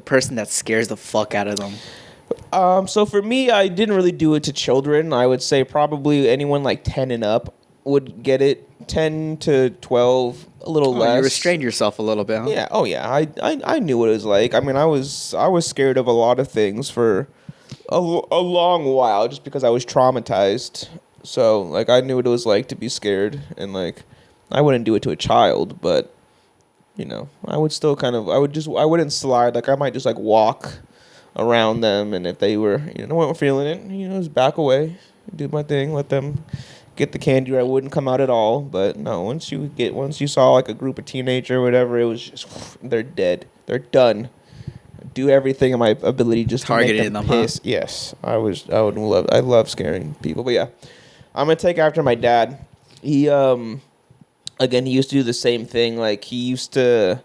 person that scares the fuck out of them. So for me, I didn't really do it to children. I would say probably anyone like 10 and up would get it. 10 to 12, a little less. You restrained yourself a little bit, huh? Yeah. Oh yeah. I knew what it was like. I mean, I was scared of a lot of things for a long while just because I was traumatized. So, like, I knew what it was like to be scared, and, like, I wouldn't do it to a child, but, you know, I would still I wouldn't slide. Like, I might just, like, walk around them, and if they were, weren't feeling it, just back away, do my thing, let them get the candy, or I wouldn't come out at all. But, no, once you saw, like, a group of teenagers or whatever, it was just, they're dead. They're done. Do everything in my ability just to make them piss. Huh? Yes, I love scaring people, but yeah. I'm gonna take after my dad. He again, he used to do the same thing. Like I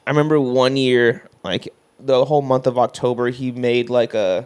remember one year, like the whole month of October, he made like a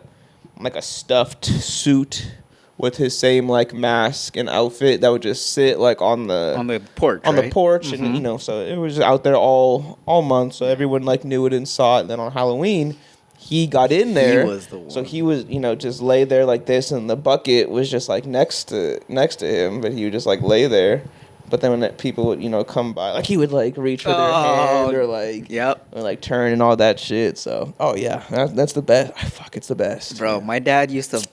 stuffed suit with his same like mask and outfit that would just sit like on the porch, the porch, and so it was out there all month, so everyone like knew it and saw it. And then on Halloween, he got in there. He was the one. So he was, just lay there like this, and the bucket was just like next to him, but he would just like lay there. But then when people would, come by, like he would like reach for their hand or like, or like turn and all that shit. So, oh yeah, that's the best. Fuck, it's the best, bro. My dad used to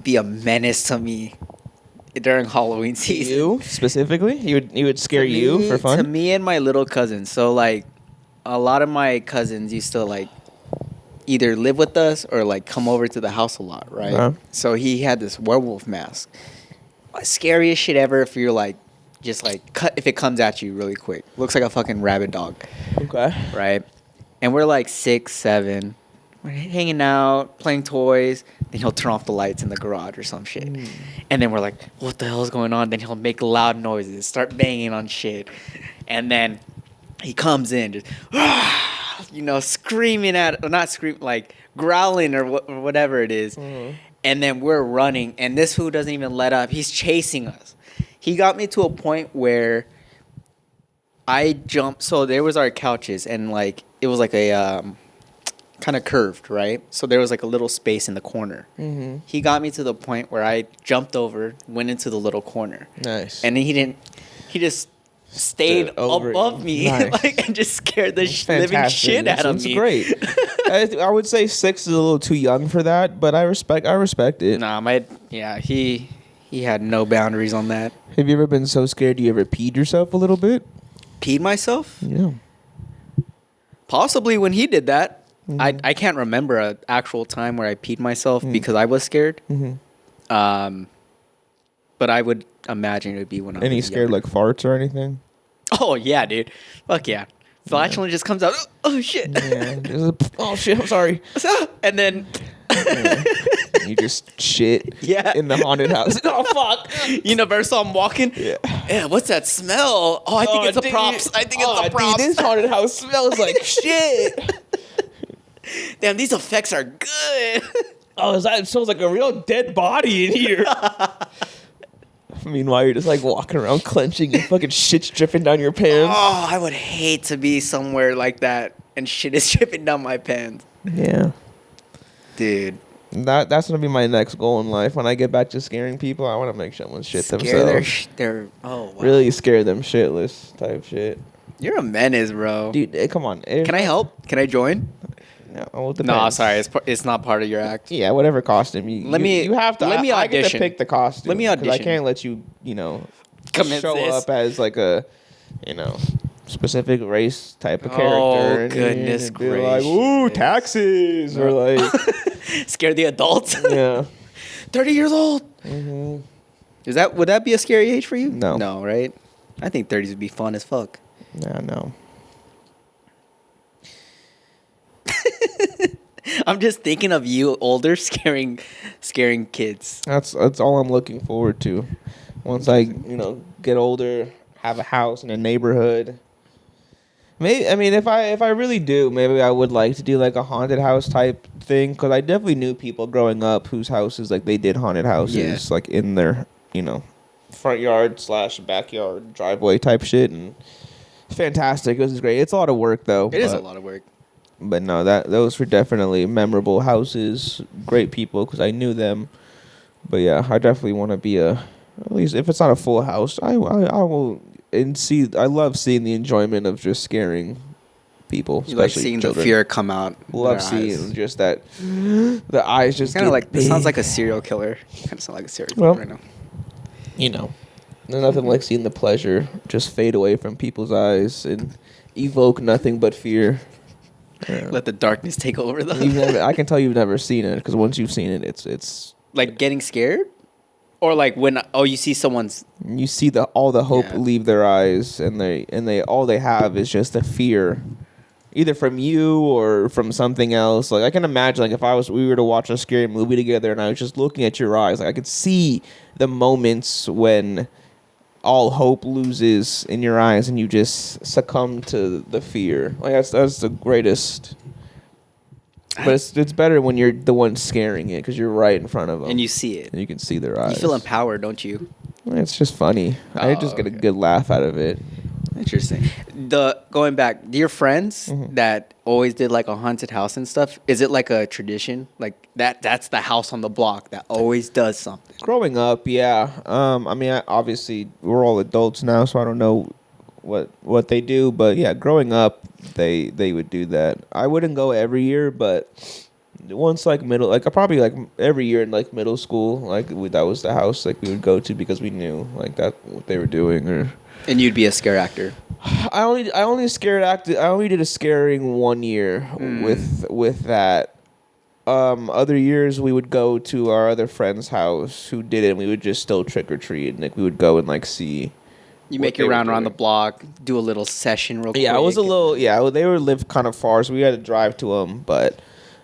be a menace to me during Halloween season. You specifically, he would scare you for fun. To me and my little cousins. So like, a lot of my cousins used to like either live with us or like come over to the house a lot, right? Uh-huh. So he had this werewolf mask. Scariest shit ever if you're like, just like if it comes at you really quick. Looks like a fucking rabid dog. Okay. Right? And we're like 6, 7. We're hanging out, playing toys. Then he'll turn off the lights in the garage or some shit. And then we're like, what the hell is going on? Then he'll make loud noises, start banging on shit. And then he comes in, just, screaming like growling or whatever it is. And then we're running, and this fool doesn't even let up. He's chasing us. He got me to a point where I jumped. So there was our couches, and like it was like a kind of curved, right? So there was like a little space in the corner. He got me to the point where I jumped over, went into the little corner. Nice. And he just stayed above me, like, and just scared the living shit out of me. That's great. I would say 6 is a little too young for that, but I respect it. Nah, he had no boundaries on that. Have you ever been so scared you ever peed yourself a little bit? Peed myself? Yeah. Possibly when he did that. I can't remember an actual time where I peed myself because I was scared. But I would imagine it would be when I was Any scared younger. like farts or anything? Oh yeah, dude. Fuck yeah. Flatulence just comes out. Oh shit. Yeah. Oh shit! I'm sorry. And then You just shit. Yeah. In the haunted house. Oh fuck. Universal, I'm walking. Yeah, what's that smell? Oh, I think it's the props. I think it's the props. Dude, this haunted house smells like shit. Damn, these effects are good. It smells like a real dead body in here. Meanwhile, you're just like walking around clenching and fucking shit's dripping down your pants. Oh, I would hate to be somewhere like that and shit is dripping down my pants. Yeah. Dude. That's gonna be my next goal in life. When I get back to scaring people, I want to make someone shit themselves. Oh, wow. Really scare them shitless type shit. You're a menace, bro. Dude, come on. Can I help? Can I join? No, No, sorry. It's not part of your act. Yeah, whatever costume you have to. Let me I get to audition. pick the costume. Let me 'cause audition. I can't let you, Commit show this. up as like a, specific race type of Oh, character. And goodness be like, ooh, gracious. taxes, or like, Scare the adults. yeah. 30 years old. Would that be a scary age for you? No. No, right? I think 30s would be fun as fuck. No. I'm just thinking of you older scaring kids. That's all I'm looking forward to. Once I, get older, have a house in a neighborhood. Maybe, I mean, if I really do, maybe I would like to do like a haunted house type thing, because I definitely knew people growing up whose houses like they did haunted houses like in their front yard / backyard driveway type shit, and fantastic. It was great. It's a lot of work though. It is a lot of work. But no, those were definitely memorable houses, great people because I knew them. But yeah, I definitely want to be at least if it's not a full house, I will I love seeing the enjoyment of just scaring people. You like seeing children. the fear come out. Love seeing just that the eyes just kind of like big. It sounds like a serial killer. Kind of sound like a serial killer right now. There's nothing like seeing the pleasure just fade away from people's eyes and evoke nothing but fear. Yeah. Let the darkness take over them. I can tell you've never seen it because once you've seen it, it's like getting scared, or like when you see someone's. You see all the hope leave their eyes, and they all they have is just the fear, either from you or from something else. Like I can imagine, like if we were to watch a scary movie together, and I was just looking at your eyes, like I could see the moments when all hope loses in your eyes and you just succumb to the fear. Like that's the greatest. But it's better when you're the one scaring it because you're right in front of them And you see it. and you can see their eyes. You feel empowered, don't you? It's just funny. I just get a good laugh out of it. Interesting. Going back, your friends that always did like a haunted house and stuff, is it like a tradition? Like that's the house on the block that always does something. Growing up, yeah. I mean, obviously we're all adults now, so I don't know what they do, but yeah, growing up, they would do that. I wouldn't go every year, but once probably like every year in like middle school, that was the house like we would go to because we knew like that what they were doing. Or And you'd be a scare actor. I only did a scaring 1 year with that. Other years we would go to our other friend's house who did it, and we would just still trick or treat, and like we would go and like see. You make your round around the block, do a little session real quick. Yeah, it was a little. Yeah, they were lived kind of far, so we had to drive to them. But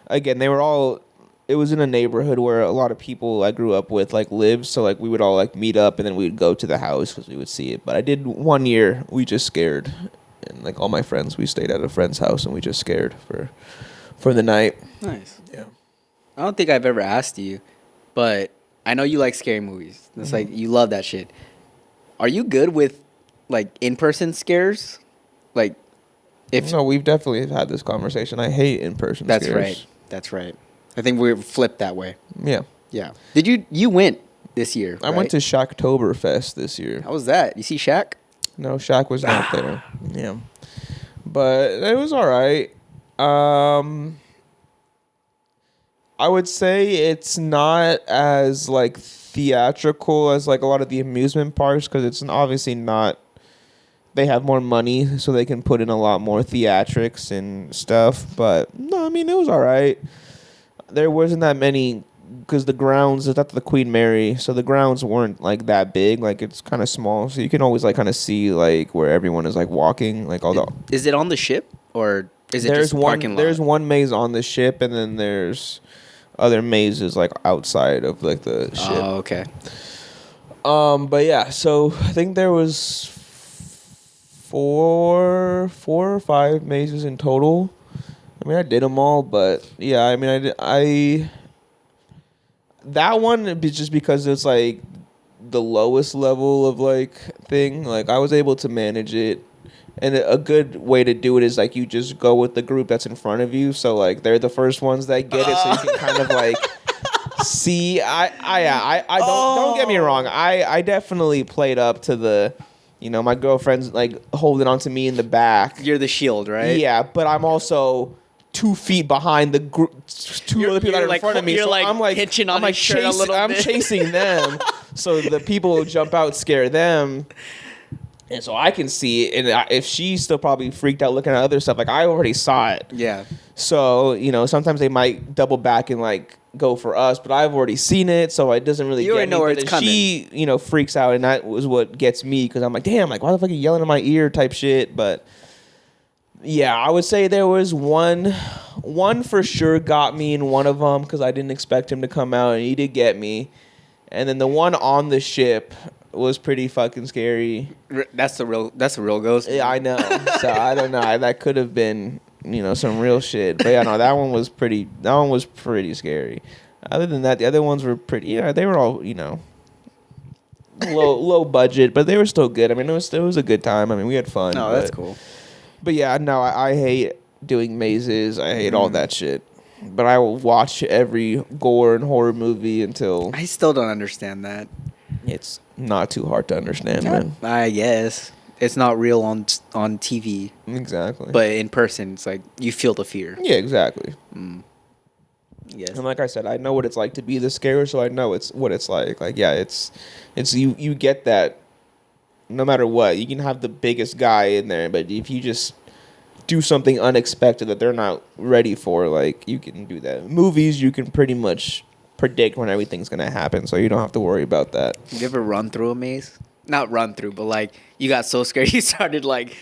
again, they were all. It was in a neighborhood where a lot of people I grew up with like lived, so like we would all like meet up and then we'd go to the house because we would see it. But I did 1 year. We just scared, and like all my friends, we stayed at a friend's house and we just scared for the night. Nice. Yeah. I don't think I've ever asked you, but I know you like scary movies. It's like you love that shit. Are you good with like in-person scares? Like No, we've definitely had this conversation. I hate in-person That's scares. right. That's right. I think we're flipped that way. Yeah. Yeah. Did you went this year? I went to Shacktoberfest this year. How was that? You see Shaq? No, Shaq was not there. Yeah. But it was all right. I would say it's not as like theatrical as like a lot of the amusement parks because it's obviously not they have more money, so they can put in a lot more theatrics and stuff. But no, I mean it was all right. There wasn't that many because the grounds is at the Queen Mary, so the grounds weren't like that big. Like it's kind of small, so you can always like kind of see like where everyone is like walking, like all the. Is it on the ship or is it just parking lot? There's one maze on the ship, and then there's other mazes like outside of like the ship. Oh, okay. But yeah, so I think there was four or five mazes in total. I mean, I did them all, but yeah, I mean, I that one just because it's like the lowest level of like thing. Like I was able to manage it, and a good way to do it is like you just go with the group that's in front of you. So like they're the first ones that get it, so you can kind of like see. I don't get me wrong. I definitely played up to the. You know, my girlfriend's like holding on to me in the back. You're the shield, right? Yeah, but I'm also 2 feet behind the group, two other people that are in front of me. You're so like I'm like hitching on I'm like his shirt a little I'm bit. chasing them, so the people who jump out scare them, and so I can see it. And if she's still probably freaked out looking at other stuff, like I already saw it. Yeah. So you know, sometimes they might double back and like go for us, but I've already seen it, so it doesn't really. You already know where it's coming. She, you know, freaks out, and that was what gets me because I'm like, damn, like why the fuck are you yelling in my ear, type shit. But yeah, I would say there was one for sure got me in one of them because I didn't expect him to come out, and he did get me. And then the one on the ship was pretty fucking scary. That's the real ghost. Yeah, I know. So I don't know. That could have been, you know, some real shit. But yeah, no, that one was pretty scary. Other than that, the other ones were pretty. Yeah, they were all, you know, low budget, but they were still good. I mean, it was a good time. I mean, we had fun. No, that's cool. But yeah, no, I hate doing mazes. I hate all that shit. But I will watch every gore and horror movie until I still don't understand that. It's not too hard to understand, man. I guess it's not real on TV. Exactly. But in person, it's like you feel the fear. Yeah, exactly. Yes. And like I said, I know what it's like to be the scarer, so I know it's what it's like. Like, yeah, it's you get that no matter what. You can have the biggest guy in there, but if you just do something unexpected that they're not ready for, like, you can do that. Movies, you can pretty much predict when everything's going to happen, so you don't have to worry about that. You ever run through a maze? Not run through, but, like, you got so scared you started, like,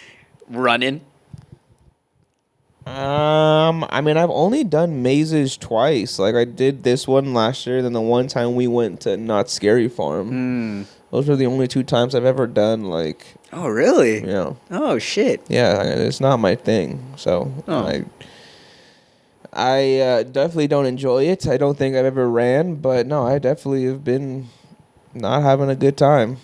running? I mean, I've only done mazes twice. Like, I did this one last year, then the one time we went to Not Scary Farm. Those are the only 2 times I've ever done, like... Oh, really? You know. Oh, shit. Yeah, it's not my thing, so... I definitely don't enjoy it. I don't think I've ever ran, but no, I definitely have been not having a good time.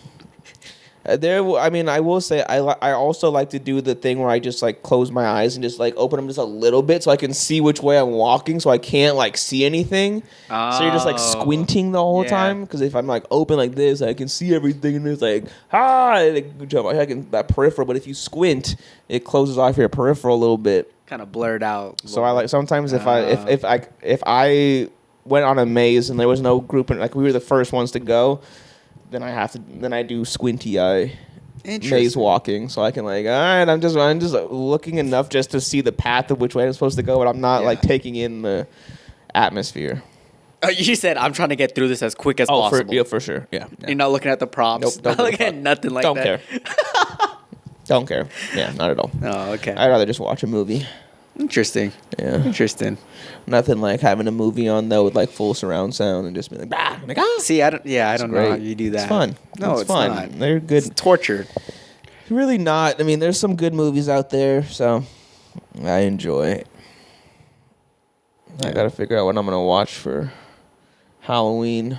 I mean, I will say I also like to do the thing where I just like close my eyes and just like open them just a little bit so I can see which way I'm walking, so I can't like see anything. So you're just like squinting the whole time, because if I'm like open like this, I can see everything, and it's like that peripheral. But if you squint, it closes off your peripheral a little bit. Kind of blurred out. So I like sometimes if I went on a maze and there was no group, and like we were the first ones to go, then I do squinty eye maze walking, so I can like, all right, I'm just looking enough just to see the path of which way I'm supposed to go, but I'm not like taking in the atmosphere. You said I'm trying to get through this as quick as possible. For sure. Yeah. You're not looking at the props. Nope, not looking at nothing like that. Don't care. Don't care. Yeah, not at all. Oh, okay. I'd rather just watch a movie. Interesting. Yeah. Interesting. Nothing like having a movie on though with like full surround sound and just be like, bah! I'm like, ah! See, I don't know how you do that. It's fun. No, it's fun. not. They're good. It's torture. Really not. I mean, there's some good movies out there, so I enjoy it. I gotta figure out what I'm gonna watch for Halloween.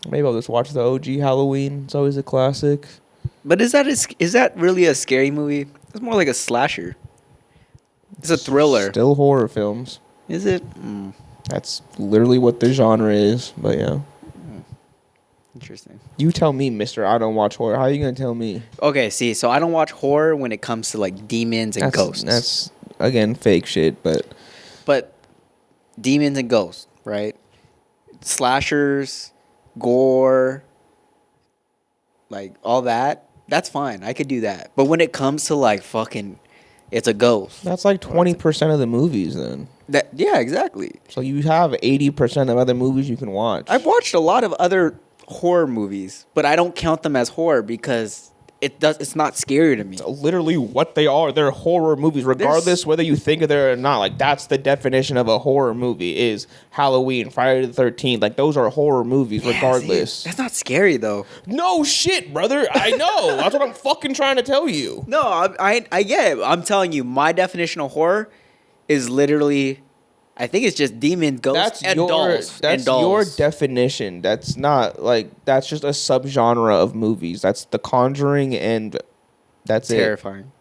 Maybe I'll just watch the OG Halloween. It's always a classic. But is that really a scary movie? It's more like a slasher. It's a thriller. Still horror films. Is it? That's literally what the genre is, but yeah. Interesting. You tell me, mister, I don't watch horror. How are you going to tell me? Okay, see, so I don't watch horror when it comes to, like, demons and ghosts. That's, again, fake shit, but... But demons and ghosts, right? Slashers, gore, like, all that. that's fine. I could do that. But when it comes to like fucking, it's a ghost. That's like 20% of the movies then. Yeah, exactly. So you have 80% of other movies you can watch. I've watched a lot of other horror movies, but I don't count them as horror because it's not scary to me. It's literally what they are. They're horror movies, regardless whether you think of it or not. Like, that's the definition of a horror movie is Halloween, Friday the 13th. Like, those are horror movies, regardless. See, that's not scary though. No shit, brother. I know. That's what I'm fucking trying to tell you. No, I get it. I'm telling you, my definition of horror is literally, I think it's just demon, ghosts, and dolls. That's your definition. That's not like, that's just a subgenre of movies. That's The Conjuring, and that's terrifying.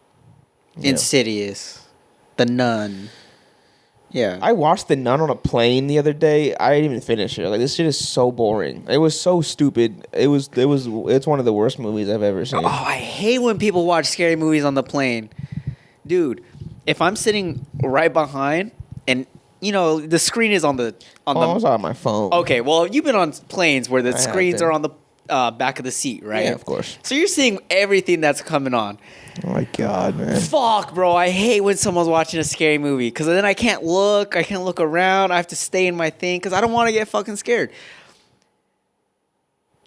Yeah. Insidious, The Nun. Yeah, I watched The Nun on a plane the other day. I didn't even finish it. Like, this shit is so boring. It was so stupid. It's one of the worst movies I've ever seen. Oh, I hate when people watch scary movies on the plane, dude. If I'm sitting right behind and you know, the screen is on the. I was on my phone. Okay, well, you've been on planes where the screens are on the back of the seat, right? Yeah, of course. So you're seeing everything that's coming on. Oh my god, man! Fuck, bro! I hate when someone's watching a scary movie because then I can't look around. I have to stay in my thing because I don't want to get fucking scared.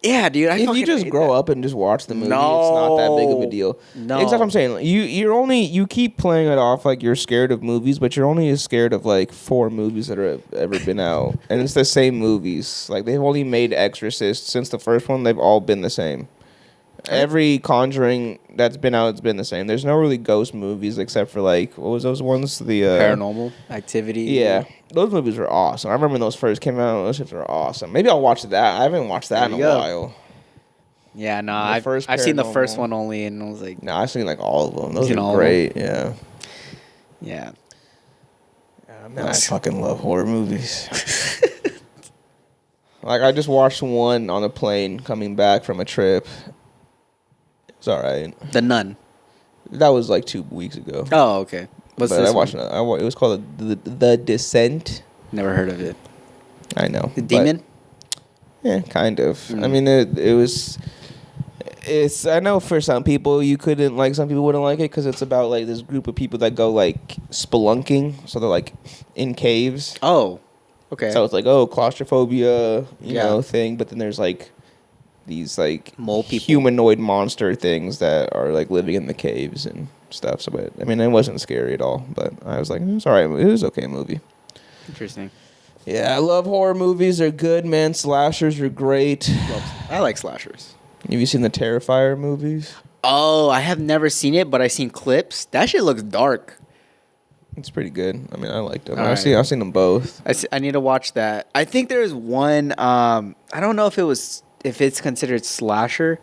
Yeah, dude. If you just grow up and just watch the movie, it's not that big of a deal. No, exactly what I'm saying. You keep playing it off like you're scared of movies, but you're only as scared of like 4 movies that have ever been out, and it's the same movies. Like, they've only made Exorcist since the first one. They've all been the same. Every Conjuring that's been out, it's been the same. There's no really ghost movies except for like, what was those ones? The Paranormal Activity. Yeah, those movies were awesome. I remember when those first came out. Those shits were awesome. Maybe I'll watch that. I haven't watched that in a while. Yeah, no, I've seen the first one only, and I was like, no, I've seen like all of them. Those are great. Yeah. Yeah. Man, I fucking love horror movies. Like, I just watched one on a plane coming back from a trip. It's all right. The Nun. That was like 2 weeks ago. Oh, okay. What's this? I watched it. It was called the Descent. Never heard of it. I know. The Demon. Yeah, kind of. I mean, it was. It's. I know for some people you couldn't like. Some people wouldn't like it because it's about like this group of people that go like spelunking. So they're like in caves. Oh, okay. So it's like, oh, claustrophobia, you know, thing. But then there's like these like mole people, humanoid monster things that are like living in the caves and stuff. So, but I mean, it wasn't scary at all. But I was like, it's all right. It was okay movie. Interesting. Yeah, I love horror movies. They're good, man. Slashers are great. I like slashers. Have you seen the Terrifier movies? Oh, I have never seen it, but I've seen clips. That shit looks dark. It's pretty good. I mean, I liked them. I've seen them both. I need to watch that. I think there's one. I don't know if it's considered slasher.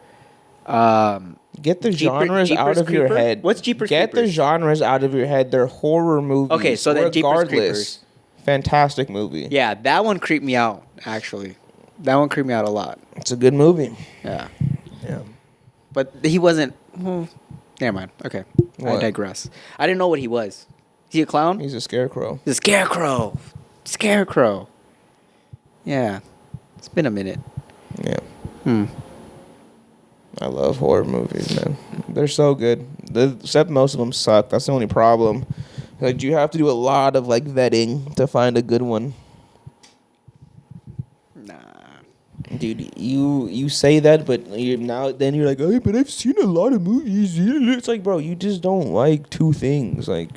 Get the genres out of your head. What's Jeepers Creepers? Get the genres out of your head. They're horror movies. Okay, so then Jeepers Creepers. Fantastic movie. Yeah, that one creeped me out, actually. That one creeped me out a lot. It's a good movie. Yeah. Yeah. But he wasn't... never mind. Okay. What? I digress. I didn't know what he was. Is he a clown? He's a scarecrow. The scarecrow. Scarecrow. Yeah. It's been a minute. Yeah. I love horror movies, man. They're so good. Except most of them suck. That's the only problem. Like, you have to do a lot of like vetting to find a good one. Nah, dude, you say that, but you're like, oh, but I've seen a lot of movies. It's like, bro, you just don't like 2 things. Like,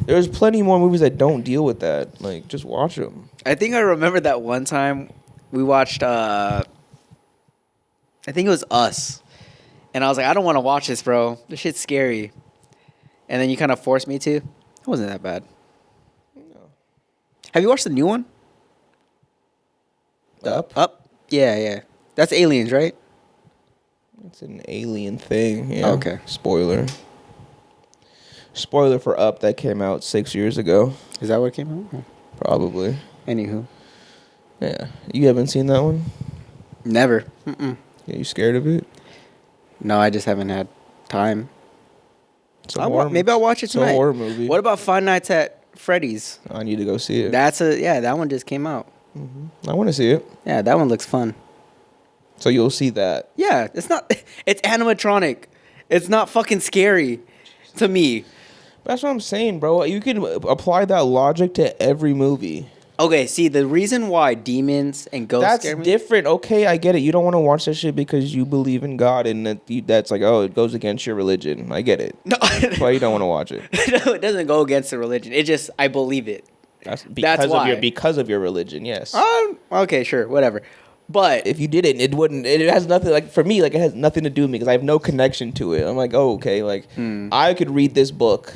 there's plenty more movies that don't deal with that. Like, just watch them. I think I remember that one time we watched. I think it was Us, and I was like, I don't want to watch this, bro. This shit's scary. And then you kind of forced me to. It wasn't that bad. No. Have you watched the new one? Up? Yeah. That's aliens, right? It's an alien thing. Yeah. Okay. Spoiler for Up that came out 6 years ago. Is that what came out? Probably. Anywho. Yeah. You haven't seen that one? Never. Mm-mm. Yeah, you scared of it? No, I just haven't had time. Maybe I'll watch it tonight. It's a horror movie. What about Five Nights at Freddy's? I need to go see it. That one just came out. I want to see it. Yeah, that one looks fun. So you'll see that. Yeah, it's not. It's animatronic. It's not fucking scary to me. That's what I'm saying, bro. You can apply that logic to every movie. Okay, see, the reason why demons and ghosts scare me... different. Okay, I get it. You don't want to watch that shit because you believe in God and that's like, oh, it goes against your religion. I get it. No. That's why you don't want to watch it. No, it doesn't go against the religion. It just, I believe it. That's why. Because of your religion, yes. Okay, sure, whatever. But if you didn't, it wouldn't. It has nothing, like, for me, like, it has nothing to do with me because I have no connection to it. I'm like, oh, okay, like, I could read this book,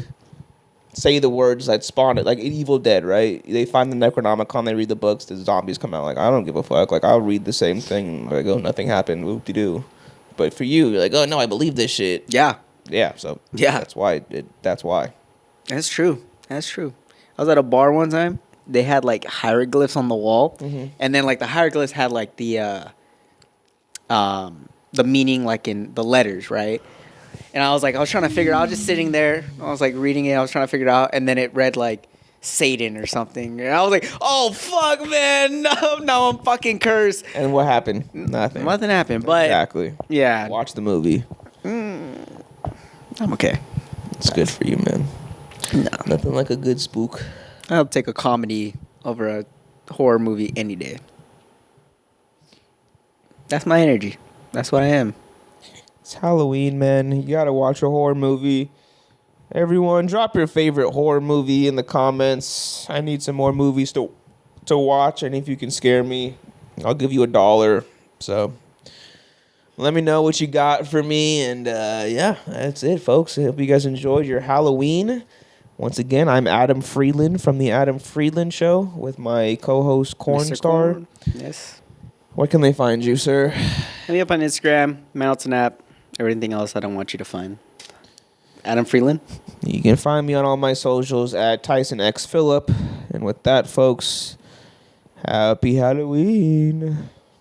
say the words that spawn it, like Evil Dead, right? They find the Necronomicon, they read the books, the zombies come out. Like, I don't give a fuck. Like, I'll read the same thing. Like, oh, nothing happened. Whoop-de-doo. But for you, you're like, oh, no, I believe this shit. Yeah. Yeah, so yeah, that's why. That's why. That's true. That's true. I was at a bar one time. They had, like, hieroglyphs on the wall. And then, like, the hieroglyphs had, like, the meaning, like, in the letters, right? And I was trying to figure it out. I was just sitting there. I was, like, reading it. I was trying to figure it out. And then it read, like, Satan or something. And I was like, oh, fuck, man. No, I'm fucking cursed. And what happened? Nothing. Nothing happened. But exactly. Yeah. Watch the movie. I'm okay. It's good for you, man. No. Nothing like a good spook. I'll take a comedy over a horror movie any day. That's my energy. That's what I am. It's Halloween, man. You gotta watch a horror movie. Everyone, drop your favorite horror movie in the comments. I need some more movies to watch, and if you can scare me, I'll give you $1. So let me know what you got for me, and yeah, that's it, folks. I hope you guys enjoyed your Halloween. Once again, I'm Adam Freeland from The Adam Freeland Show with my co-host, Cornstar. Corn. Yes. Where can they find you, sir? Hit me up on Instagram, Mountain App, everything else I don't want you to find. Adam Freeland. You can find me on all my socials at Tyson X Phillip. And with that, folks, happy Halloween.